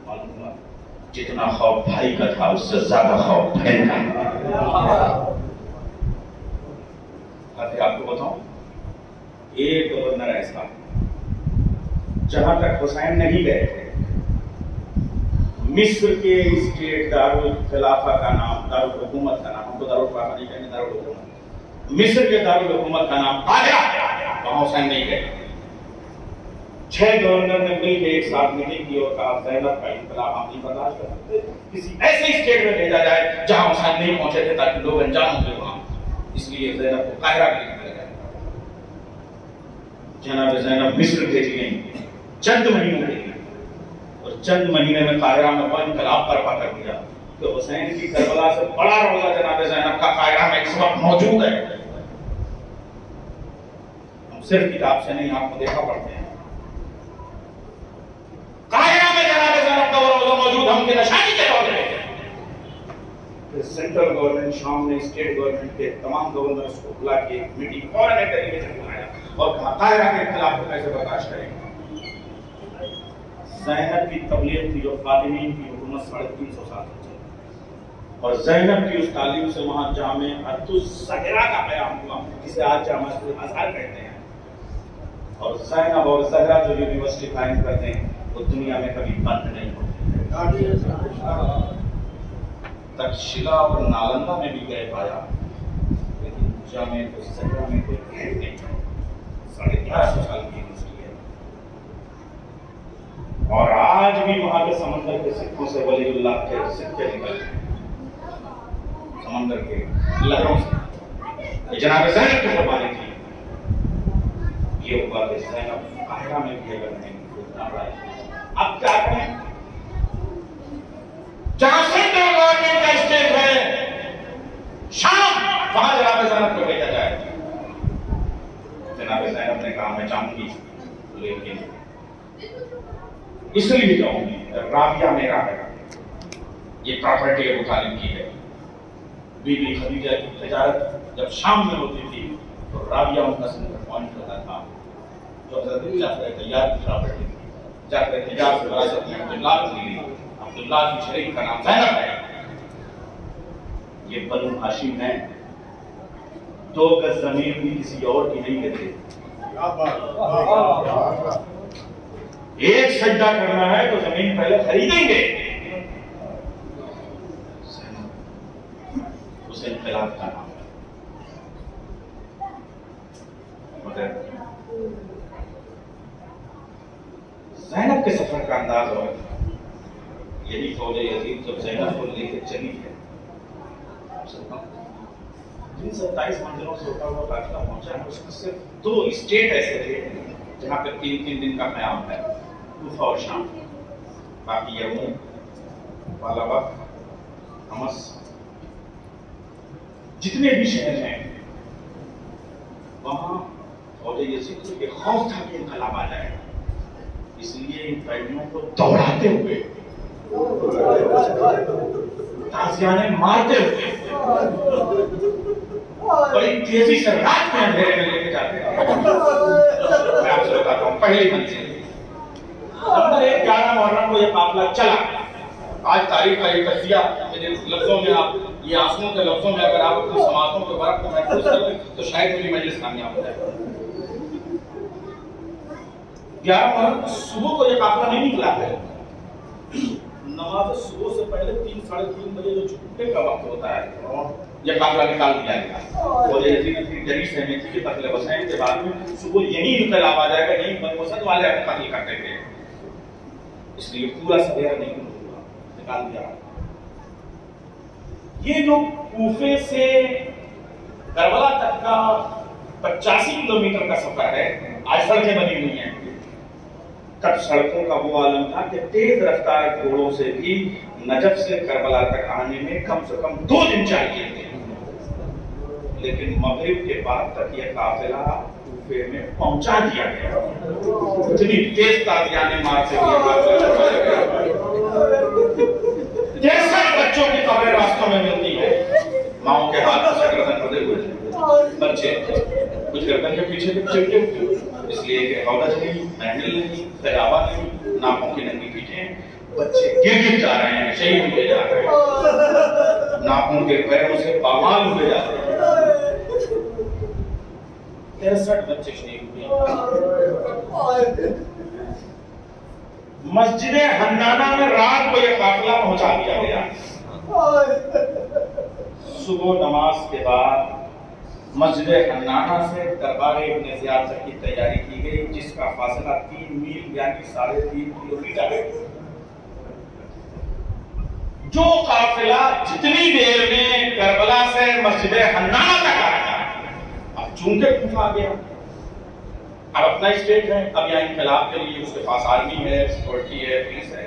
मालूम हुआ जितना खौफ भाई का था उससे ज्यादा खौफ बहन का। आपको बताऊं, एक गवर्नर ऐसा जहां तक हुसैन नहीं गए थे, मिस्र के स्टेट दारुल खिलाफा का नाम, दारुल हुकूमत का नाम, हमको दारुल खिलाफा नहीं कहते, दारुल हुकूमत, मिस्र के दारुल हुकूमत का नाम आया, वहां हुसैन नहीं गए। 6 गवर्नर ने मिलकर एक साथ मीटिंग की और कहा ज़ैनब का इनकलाब हम नहीं बर्दाश्त कर सकते, किसी ऐसे स्टेट में भेजा जाए जहां हुसैन नहीं पहुंचे थे, ताकि लोग अनजान होंगे वहां। इसलिए ज़ैनब को कायरा भेजा गया। जनाब ज़ैनब मिस्र भेजी गई चंद महीनों के लिए, और चंद महीने में कायरा में वो इनकलाब बर्पा कर दिया कि हुसैन की करबला से बड़ा रोज़ा जनाब ज़ैनब का कायरा में इस वक्त मौजूद है। हम सिर्फ किताब से नहीं, आपको देखा पढ़ते हैं। कायरा में जनाब ज़ैनब का रोज़ा मौजूद, हम के निशानी के तौर पे। सेंट्रल गवर्नमेंट शाम ने स्टेट गवर्नमेंट के तमाम गवर्नर्स को बुला के मीटिंग फौरन एक तरीके से बुलाया और कहा कायरा के इख्तिलाफ को कैसे बर्दाश्त करेंगे। ज़ैनब की तबलीग थी जो फातिमीन की हुकूमत 350 साल तक चली, और ज़ैनब की उस तालीम से वहां जामे अत्तुज़्ज़हरा का क़याम हुआ, जिसे आज जामे अज़हर कहते हैं। और ज़ैनब और ज़हरा जो यूनिवर्सिटी कायम करते हैं वो दुनिया में कभी बंद नहीं होती। तक्षशिला और नालंदा में भी गए पाया, लेकिन जामे अत्तुज़्ज़हरा में कोई कैद नहीं है। 1150 साल की यूनिवर्सिटी है, और आज भी वहां के समंदर के सिक्कों से वलीउल्लाह के सिक्के निकलते हैं, समंदर के लहरों से। जनाब ज़ैनब की कुर्बानी थी। ये हुआ कि ज़ैनब काहिरा में भी अगर नहीं उतना बड़ा, अब क्या करें? जहां सेंट्रल गवर्नमेंट का स्टेट है शाम, वहां मैं चाहूंगी, लेकिन इसलिए जाऊंगी राबिया मेरा है, ये प्रॉपर्टी अबू तालिब की है। बीबी खदीजा की तजारत जब शाम में होती थी तो राबिया उनका सेंटर पॉइंट होता था, जो हजरत जाफर तैयार की प्रॉपर्टी थी। जाफर तैयार से विरासत में अब्दुल्लाह की ली, अब्दुल्लाह की शरीक का नाम ज़ैनब है। ये बनु हाशिम है, 2 गज जमीन भी किसी और की नहीं देते। एक सज्जा करना है तो जमीन पहले खरीदेंगे। उसे इनकलाब का नाम है, मगर ज़ैनब के सफर का अंदाज और यही फौज यजीद जब ज़ैनब को लेकर चली है, जिन 27 मंजिलों से होता हुआ काफिला पहुंचा है, उसमें सिर्फ 2 स्टेट ऐसे थे जहां पर 3-3 दिन का क़याम है, कूफा और शाम। बाकी यमून, वाला वक्त, हमस, जितने भी शहर हैं, वहां फौज यजीद के खौफ था कि इनकलाब आ जाएगा, इसलिए इन कैदियों को दौड़ाते हुए, ताज़ियाने मारते हुए बड़ी तेजी से रात में अंधेरे में लेके जाते हैं। मैं आपसे बताता हूँ, पहली मंजिल नंबर 1 11 मुहर्रम को यह काफिला चला। आज तारीख का एक तजिया लफ्जों में, आप ये आंसुओं के लफ्जों में अगर आप अपनी समातों के बरक़ को महसूस करें तो शायद मेरी मजलिस कामयाब हो जाए। 11 मुहर्रम सुबह को यह काफिला नहीं निकला है। नमाज सुबह से पहले 3-3:30 बजे जो छुट्टे का वक्त होता है, यह काफिला निकाल दिया गया। और यजीद की जरी सहमी थी कि कत्ल हुसैन के बाद में सुबह यही इनकलाब आ जाएगा, यही बनु असद वाले अपने कत्ल करते थे, इसलिए पूरा सवेरा नहीं हुआ, निकाल दिया। ये जो कूफे से करबला तक का 85 किलोमीटर का सफर है, आज सड़कें बनी हुई हैं, तब सड़कों का वो आलम था कि तेज रफ्तार घोड़ों से भी नजफ से करबला तक आने में कम से कम 2 दिन चाहिए थे। लेकिन मगरिब के बाद तक यह काफिला कूफे में पहुंचा दिया गया। इतनी तेज ताज़ियाने मारते हुए जैसे बच्चों की खबरें रास्तों में मिलती है, माओ के हाथ से गर्दन बंधे हुए बच्चे कुछ गर्दन के पीछे चलते हुए, इसलिए कि हौदज नहीं, महमिल नहीं, फैलावा नहीं, नाकों की नंगी पीठें, बच्चे गिर जा रहे हैं, शहीद हुए जा रहे हैं, नाखून के पैरों से पामाल हुए जा रहे हैं। 63 बच्चे शहीद हुए। मस्जिद हन्नाना में रात को यह काफिला पहुंचा दिया गया। सुबह नमाज के बाद मस्जिद हन्नाना से दरबार इब्न ज़ियाद तक की तैयारी की गई, जिसका फासला 3 मील यानी 3.5 किलोमीटर है। जो काफिला जितनी देर में करबला से मस्जिद हन्नाना तक आया, अब चूंकि कूफा आ गया, अब अपना स्टेट है, अब यहाँ इनकलाब के लिए उसके पास आर्मी है, सिक्योरिटी है, पुलिस है,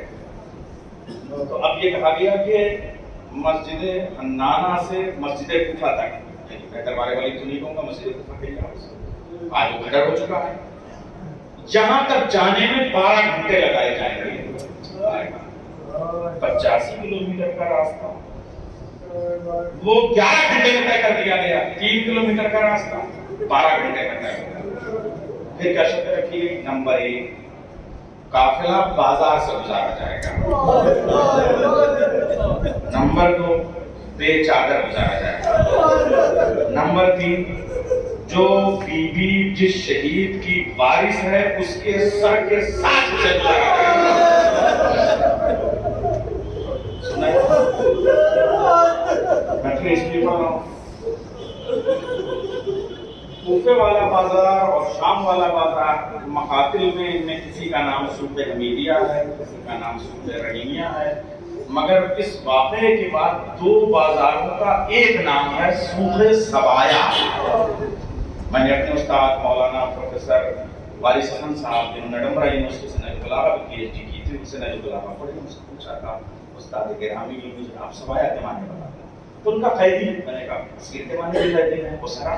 तो अब ये कहा गया कि मस्जिद हन्नाना से मस्जिद कूफा तक, दरबार वाली तो नहीं कहूंगा, मस्जिद कूफा के लिए आज वो खड़ा हो चुका है, जहां तक जाने में 12 घंटे लगाए जाएंगे। 85 किलोमीटर का रास्ता वो 11 घंटे में तय कर दिया गया। 3 किलोमीटर का रास्ता 12 घंटे में तय हो गया। फिर क्या शर्त रखी गई? नंबर 1 काफिला बाजार से गुजारा जाएगा। नंबर 2 बेचादर गुजारा जाएगा। नंबर 3 जो बीबी जिस शहीद की वारिस है उसके सर के साथ उसे गुजारा जाएगा। मैं इसलिए पढ़ रहा हूं, कूफे वाला बाजार और शाम वाला बाजार मकातिल में इनमें किसी का नाम सूबे हमीदिया है, किसी का नाम सूबे रहीमिया है, मगर इस वाक़े के बाद 2 बाजारों का एक नाम है सूबे सबाया। मैंने अपने उस्ताद मौलाना प्रोफेसर वारिस हसन साहब जिन्होंने नडम्बरा यूनिवर्सिटी से नजबुल्लाह में PhD की थी, उनसे नजबुल्लाह पढ़ी, उनसे पूछा था उस्ताद गिरामी मुझे आप सबाया के माने बता, तो उनका कैदी, मैंने कहा इसके माने भी रहते हैं वो सरा,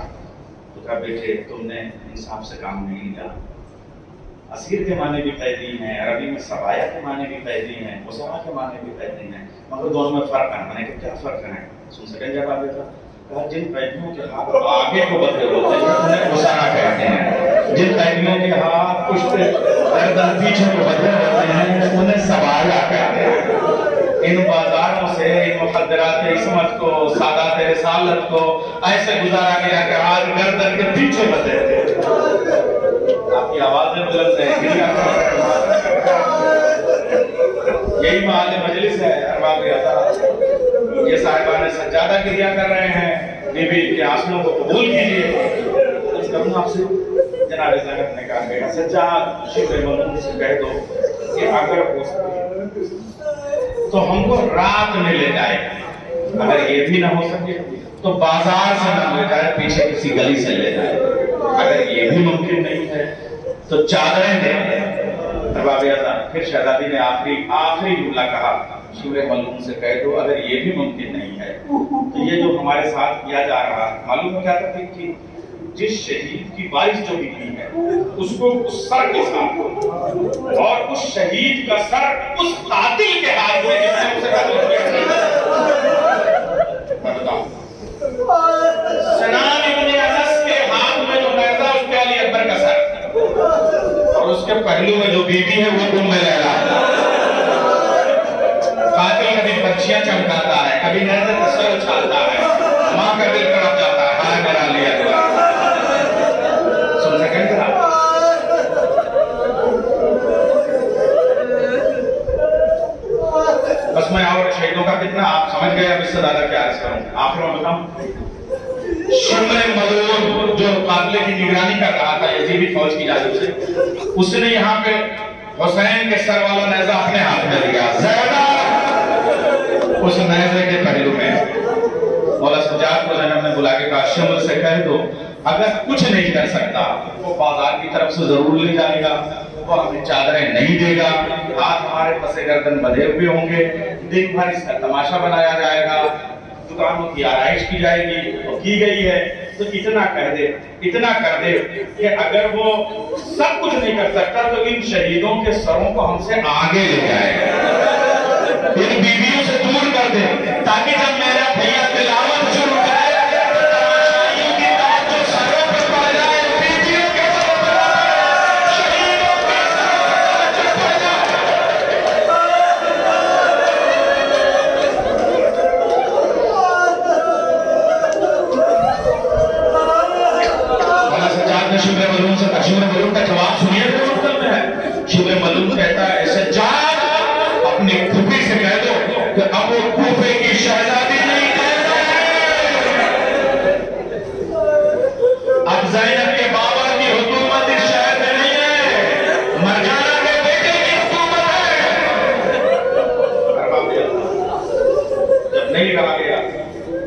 तो कहा बेटे तुमने इंसाफ से काम नहीं लिया। असीर के माने भी कैदी हैं, अरबी में सबाया के माने भी कैदी हैं, मुसवा के माने भी कैदी हैं, मगर दोनों में फर्क है। मैंने कहा क्या फर्क है? सुन सकें जवाब देता, कहा जिन कैदियों के हाथ आगे को बदले होते हैं उन्हें मुसवा कहते हैं, जिन कैदियों के हाथ पुष्ट गर्दन पीछे को बदले होते हैं उन्हें सबाया कहते हैं। इन बाजारों से इन मुखद्दरात इस्मत को, सादात रिसालत को ऐसे गुजारा गया कि हाथ गर्दन के पीछे बदले थे। आपकी आवाजें बुलंद है, यही माल मजलिस है। अरबाब रियाज़त ये साहिबान सज्जादा क्रिया कर रहे हैं, बीबी के आंसुओं को कबूल कीजिए। इस करूँ आपसे जनाब ज़ैनब ने कहा बेटा सज्जाद शिब्र मलूम से कह दो कि अगर हो सके तो हमको रात में ले जाए, अगर ये भी ना हो सके तो बाजार से ना ले जाए, पीछे किसी गली से ले जाए, अगर ये भी मुमकिन नहीं है तो चादरें दे। फिर शहजादी ने आखिरी जुमला कहा शिब्र मलूम से कह दो अगर ये भी मुमकिन नहीं है तो ये जो हमारे साथ किया जा रहा है, मालूम है क्या था कि जिस शहीद की बारिश जो बीती है उसको उस सर के साथ और उस शहीद का सर उस कातिल के हाथ में जिसने उसे कत्ल किया। सनान इब्ने अनस के हाथ में जो नेज़ा उसके अली अकबर का सर और उसके पहलू में जो बीबी है वो उम्मे लैला। कातिल कभी पक्षियां चमकाता है, कभी नेज़े का सर उछालता है, मां का दिल तड़प जाता है, हाय मेरा अली अकबर। सुन सकें जरा बस मैं और शहीदों का कितना आप समझ गए, अब इससे ज्यादा क्या अर्ज करूं। आखिर में बताऊं शिब्र मलूम जो काफिले की निगरानी कर रहा था यजीदी फौज की जानिब से, उसने यहाँ पे हुसैन के सर वाला नेज़ा अपने हाथ में लिया। ज़ैदा उस नेज़े के पहलू में मौला सज्जाद को ज़ैनब ने बुला के कहा शिम्र से कह दो अगर कुछ नहीं कर सकता वो बाजार की तरफ से जरूर ले जाएगा, वो हमें चादरें नहीं देगा, हाथ हमारे पसे गर्दन बंधे हुए होंगे, दिन भर इसका तमाशा बनाया जाएगा, दुकानों की आराइश की जाएगी, तो की गई है। तो इतना कर दे कि अगर वो सब कुछ नहीं कर सकता तो इन शहीदों के सरों को हमसे आगे ले जाए, इन बीवियों से दूर कर दे, ताकि जब मेरा भैया तिलावत शुरू करे शिब्र मलूम का जवाब सुनिए, शिब्र मलूम कहता है सज्जाद अपनी फूफी से कह दो कि अब वो कूफे की शहजादी नहीं अब ज़ैनब के बाबा की हुकूमत इस शहर में नहीं है, मरजाना के बेटे की हुकूमत है। जब नहीं कहा गया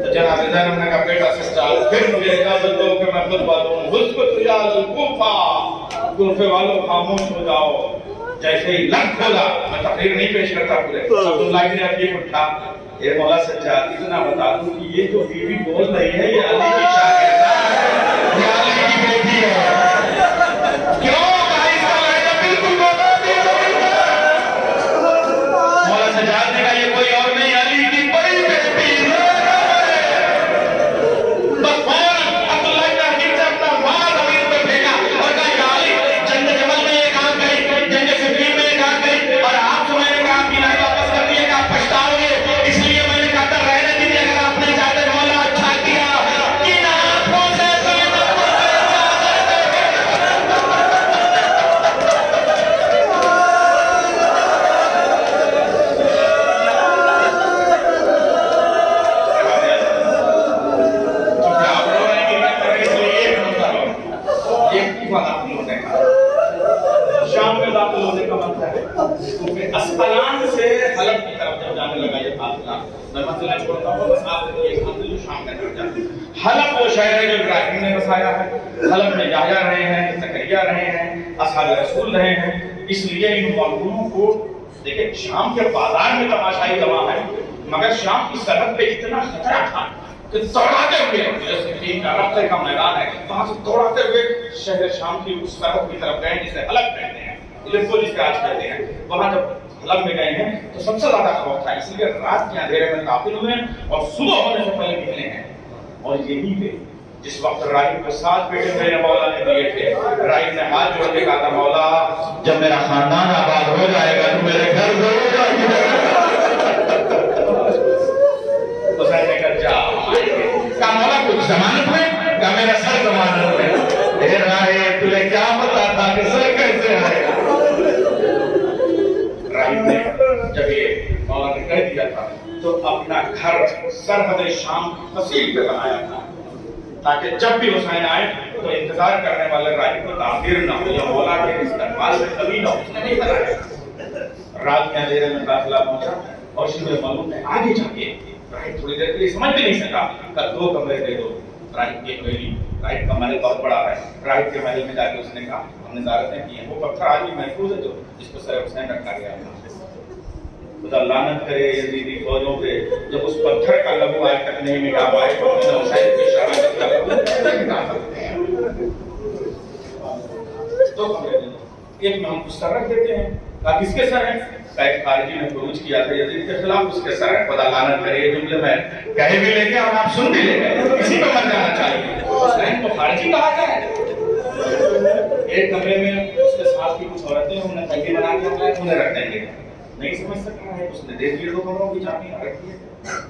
तो जनाब ज़ैनब ने कहा बेटा सज्जाद फिर मुझे इजाजत दो कि मैं खुद बातों कूफे वालों खामोश हो जाओ। जैसे ही लग खोला, मैं तकरीर नहीं पेश करता पूरे, अब्दुल्लाह ने अभी उठा, ये मौला सज्जाद इतना बता दूं कि ये जो बीवी बोल रही है ये अली की शागिर्दा है, ये अली की बेटी है। क्यों भाई साहब बिल्कुल मौला सज्जाद ने कहा ये कोई और नहीं अली की बड़ी बेटी है। हलफ वो शहर है जो इब्राहिम ने बसाया है, हलफ में याहया रहे हैं, ज़करिया रहे हैं, असहाब रसूल रहे हैं। इसलिए इन मौलूओं को देखिए शाम के बाजार में तमाशाई जमा है, मगर शाम की सरहद पे इतना खतरा था कि दौड़ाते हुए जैसे कि अरब का मैदान है वहां से दौड़ाते हुए शहर शाम की उस सरहद की तरफ गए जिसे हलक कहते हैं, इलेक्ट्रो जिसे आज कहते हैं। वहां जब हलक में गए हैं तो सबसे ज्यादा खौफ था, इसलिए रात के अंधेरे में काफिल हुए और सुबह होने से पहले निकले हैं। और यही पे जिस वक्त राहिब को 7 बेटे मेरे मौला ने दिए थे, राहिब ने हाथ जोड़ के कहा था, मौला जब मेरा खानदान आबाद हो जाएगा तो मेरे घर जरूर आइएगा। हुसैन ने कहा जा का मौला कुछ जमानत है का मेरा सर जमानत है। हे राहिब तुझे क्या पता था कि सर कैसे आएगा। राहिब ने जब ये मौला ने कह दिया था तो अपना घर सरहद शाम की फसील पे बनाया था ताकि जब भी हुसैन आए तो इंतजार करने वाले राहिब को ताखीर न हो या मौला के इस्तेमाल में कभी न हो। उसने नहीं बनाया। रात के अंधेरे में काफिला पहुंचा और शिबे मालूम ने आगे जाके राहिब थोड़ी देर के लिए समझ भी नहीं सका कि 2 कमरे दे दो। राहिब की हवेली, राहिब का महल बहुत बड़ा है। राहिब के महल में जाके उसने कहा हमने ज़ियारतें की हैं, वो पत्थर आज भी महफूज है जो जिसको सर हुसैन रखा गया था। खुदा लानत करे यजीदी फौजों पे जब उस पत्थर का लहू आज तक नहीं मिटा पाए तो हुसैन की शान तो एक में हम कुछ सर रख देते हैं। कहा किसके सर है? एक खारिजी ने फरूज किया था यजीद के खिलाफ, उसके सर है। खुदा लानत करे ये जुमले में कहे भी लेके और आप सुन भी लेंगे, किसी पे मत जाना चाहिए। हुसैन को खारिजी कहा जाए। एक कमरे में उसके साथ की कुछ औरतें उन्हें तकिए बना के उन्हें रख देंगे, नहीं समझ सकता है। उसने देख लिया 2 कमरों की चाबी रखी है,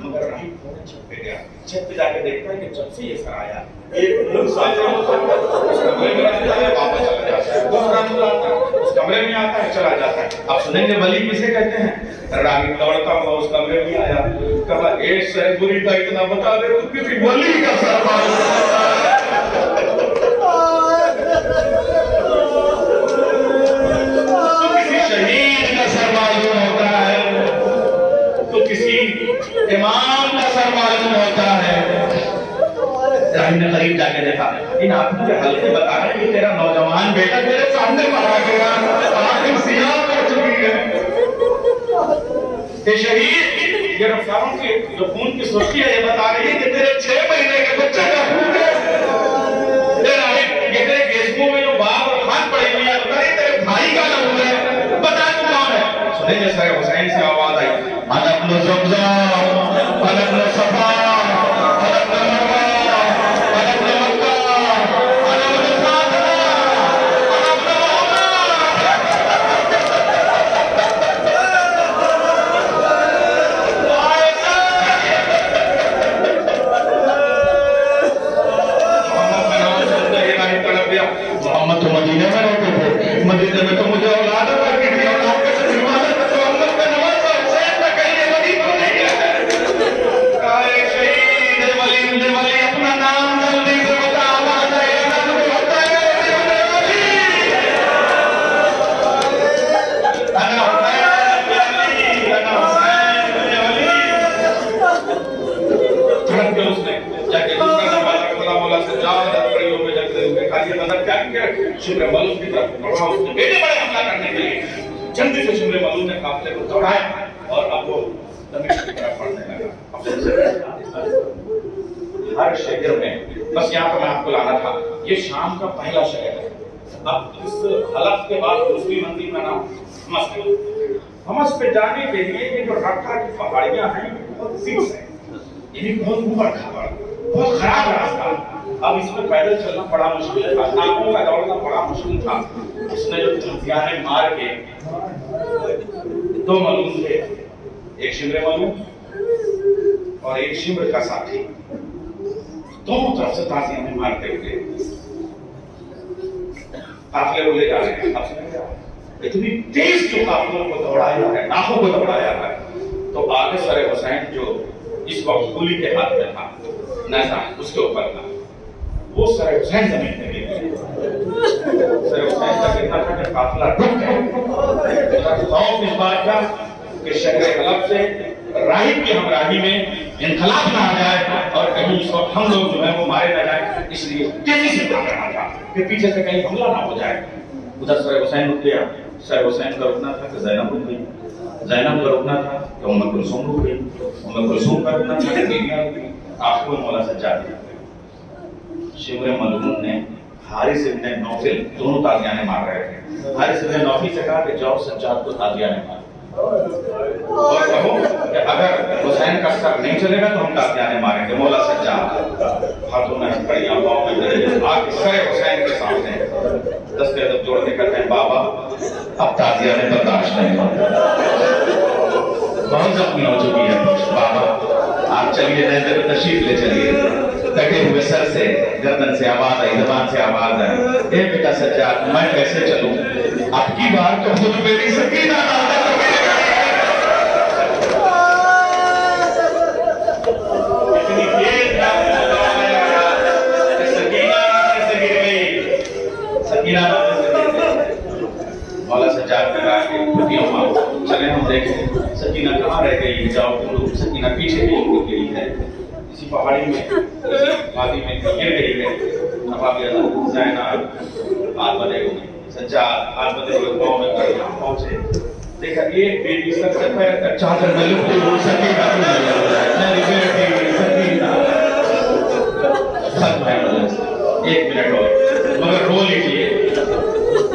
मगर राहिब थोड़ा छत पे गया। छत पे जाके देखता है कि जब से ये सर आया एक लोग साथ उस कमरे में आता है वापस चला जाता है, दूसरा लोग आता है उस कमरे में आता है चला जाता है। आप सुनेंगे वली किसे कहते हैं? राहिब दौड़ता हुआ उस कमरे में आया, कहा एक सर बुरी का इतना बता दे तो किसी वली का सर इमाम का सर मालूम होता है। राहिब ने करीब जाके देखा, इन आंखों के हल्के बता रहे हैं कि तेरा नौजवान बेटा तेरे सामने मारा गया, आंखें सियाह हो चुकी है। ये शहीद ये रफ्तारों के जो खून की सुर्खी है ये बता रही है कि तेरे 6 महीने के बच्चे का खून है। राहिब ये तेरे गेसुओं में जो बाप और खान पड़ी हुई है बता रही तेरे भाई का खून है, बता तू कौन है? सुनेंगे सर हुसैन से आवाज आई, अनबनु ज़मज़म अनबनु सफा अनबनु मरवा अनबनु मक्का अनबनु फातिमा अनबनु मोहम्मद तो मदीने में रहते थे, मदीने में तो मुझे औलाद है शिब्र मलूम की तरफ बढ़ा, उसके बेटे बड़े हमला करने के लिए जल्दी से शिब्र मलूम ने काफिले को दौड़ाया और अब वो दमिश्क की तरफ बढ़ने लगा। हर शहर में बस यहाँ पर मैं आपको लाना था, ये शाम का पहला शहर है। अब इस हलफ के बाद दूसरी मंजिल का नाम हमस है। हमस पे जाने के लिए ये जो रक्का की पहाड़ियां हैं बहुत फिक्स है, ये भी बहुत ऊपर खबर, बहुत खराब रास्ता। अब इसमें पैदल चलना बड़ा मुश्किल था, नाकों का दौड़ना बड़ा मुश्किल था। उसने जो तलफियाने मार के 2 मलूम थे, एक शिमरे मलूम और एक शिमर का साथी, दोनों तरफ से ताजियां मारते हुए काफिले को ले जा रहे हैं। अब सुनिए इतनी तेज जो काफिलों को दौड़ाया है, नाकों को दौड़ाया है, तो आगे सर हुसैन जो इस वक्त गोली के हाथ में था नैजा उसके ऊपर था, वो सर हुसैन जमीन पे गिर गए। सर हुसैन का कितना था कि काफिला रुक गया। खौफ इस बात का कि शहर हलफ से राहिब की हमराही में इनकलाब ना आ जाए और कहीं इस वक्त हम लोग जो है वो मारे ना जाए, इसलिए तेजी से भाग रहा था कि पीछे से कहीं हमला ना हो जाए। उधर सर हुसैन रुक गया। सर हुसैन का रुकना था कि ज़ैनब रुक गई। जैनब का रुकना था तो उम्मे कुलसूम रुक गई, उम्मे कुलसूम का रुकना था बीबियां रुक गई, आखिर में मौला सज्जाद शिमर मलून ने हारिस इब्न नौफिल दोनों तालियाने मार रहे थे। हारिस इब्न नौफिल से कहा कि जाओ सज्जाद को तालियाने मारो और कहो कि अगर हुसैन का सर नहीं चलेगा तो हम तालियाने मारेंगे। मौला सज्जाद हाथों में हथकड़ियां, पाँव में दर्द, आके सरे हुसैन के सामने दस्ते अदब जोड़ के कहते हैं बाबा अब तालियाने बर्दाश्त नहीं होंगे, बहुत जख्मी हो चुकी है बाबा, आप चलिए जैसे में तशरीफ ले चलिए। कटे हुए सर से, गर्दन से आवाज आई, जबान से आवाज आई, ए बेटा सज्जाद मैं कैसे चलूं, अब की बार तो खुद मेरी सकीना इतनी तेज सकीना मौला सज्जाद ने कहा कि चले हम देखें सकीना कहाँ रह गई, जाओ तुम लोग, सकीना पीछे गई है इसी पहाड़ी में, इसी वादी में गिर गई है। अब आप ज़ैनब हाथ बंधे हुए, सज्जाद हाथ बंधे हुए गाँव में पहुंचे, देखा एक बेटी सर से पैर तक चादर में लुप्त हो सकीना मेरी बेटी सकीना खत्म है। एक मिनट और मगर रो लीजिए,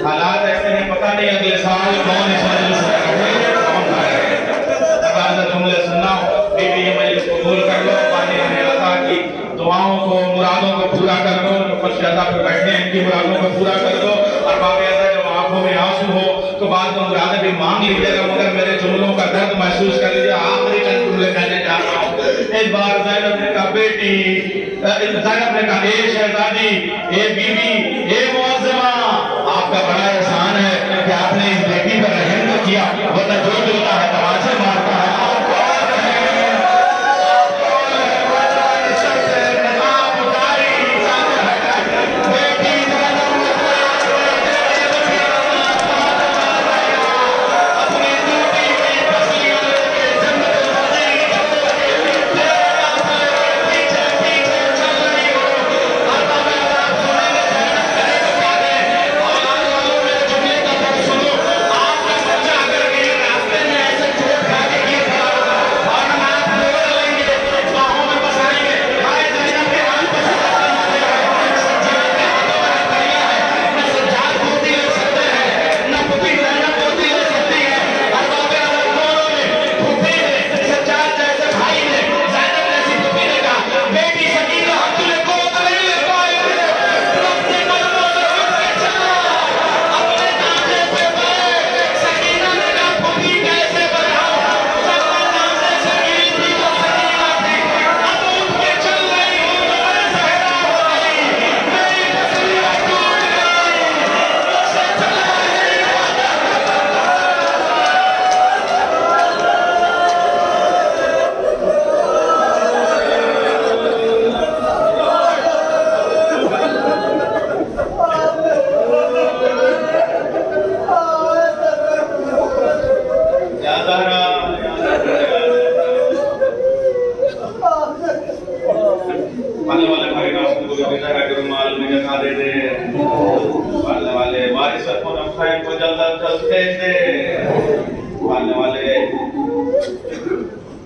हालात ऐसे हैं पता नहीं अगले साल कौन इस मजलिस में रहे कौन ना रहे। जुमले सुनना बीबी ये मजलिस कबूल कर लो, पानी ने अता की दुआओं को मुरादों को पूरा कर लो, फर्शदा पे बैठे इनकी मुरादों को पूरा कर दो और बाबा जब आंखों में आंसू हो तो बाद में मुरादें भी मांग लीजिएगा, मगर मेरे जुमलों का दर्द महसूस कर लीजिए। आखिरी चंद जुमले कहने जा रहा हूँ। एक बार ज़ैनब ने कहा बेटी, ज़ैनब ने कहा ए शहजादी, ए बीबी, ए मुअज़्ज़मा, आपका बड़ा एहसान है कि आपने इस बेटी पर रहम तो किया, वरना जो होता है तमाचे मारता है।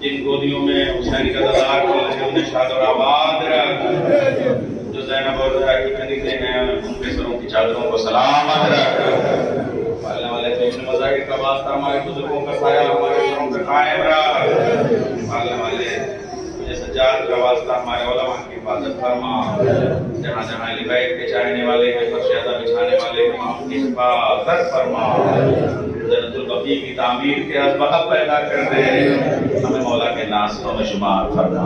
इन गोदियों में हुसैन का दलार उन्हें शाद और आबाद रख, जो ज़ैनब और ज़हरा की खलीफे हैं उनके सरों की चादरों को सलामत रख। पालने वाले इब्न मज़ाहिर का वास्ता हमारे बुजुर्गों का साया हमारे सरों पे कायम रख। पालने वाले मुझे सज्जाद का वास्ता हमारे उलमा की हिफाजत फरमा, जहाँ जहाँ अहले बैत के चाहने वाले हैं, फर्श बिछाने वाले हैं, उनकी हिफाजत फरमा। जन्नतुल बकी की तामीर के असबाब पैदा कर दे, हमें मौला के नाज़ों में शुमार फरमा।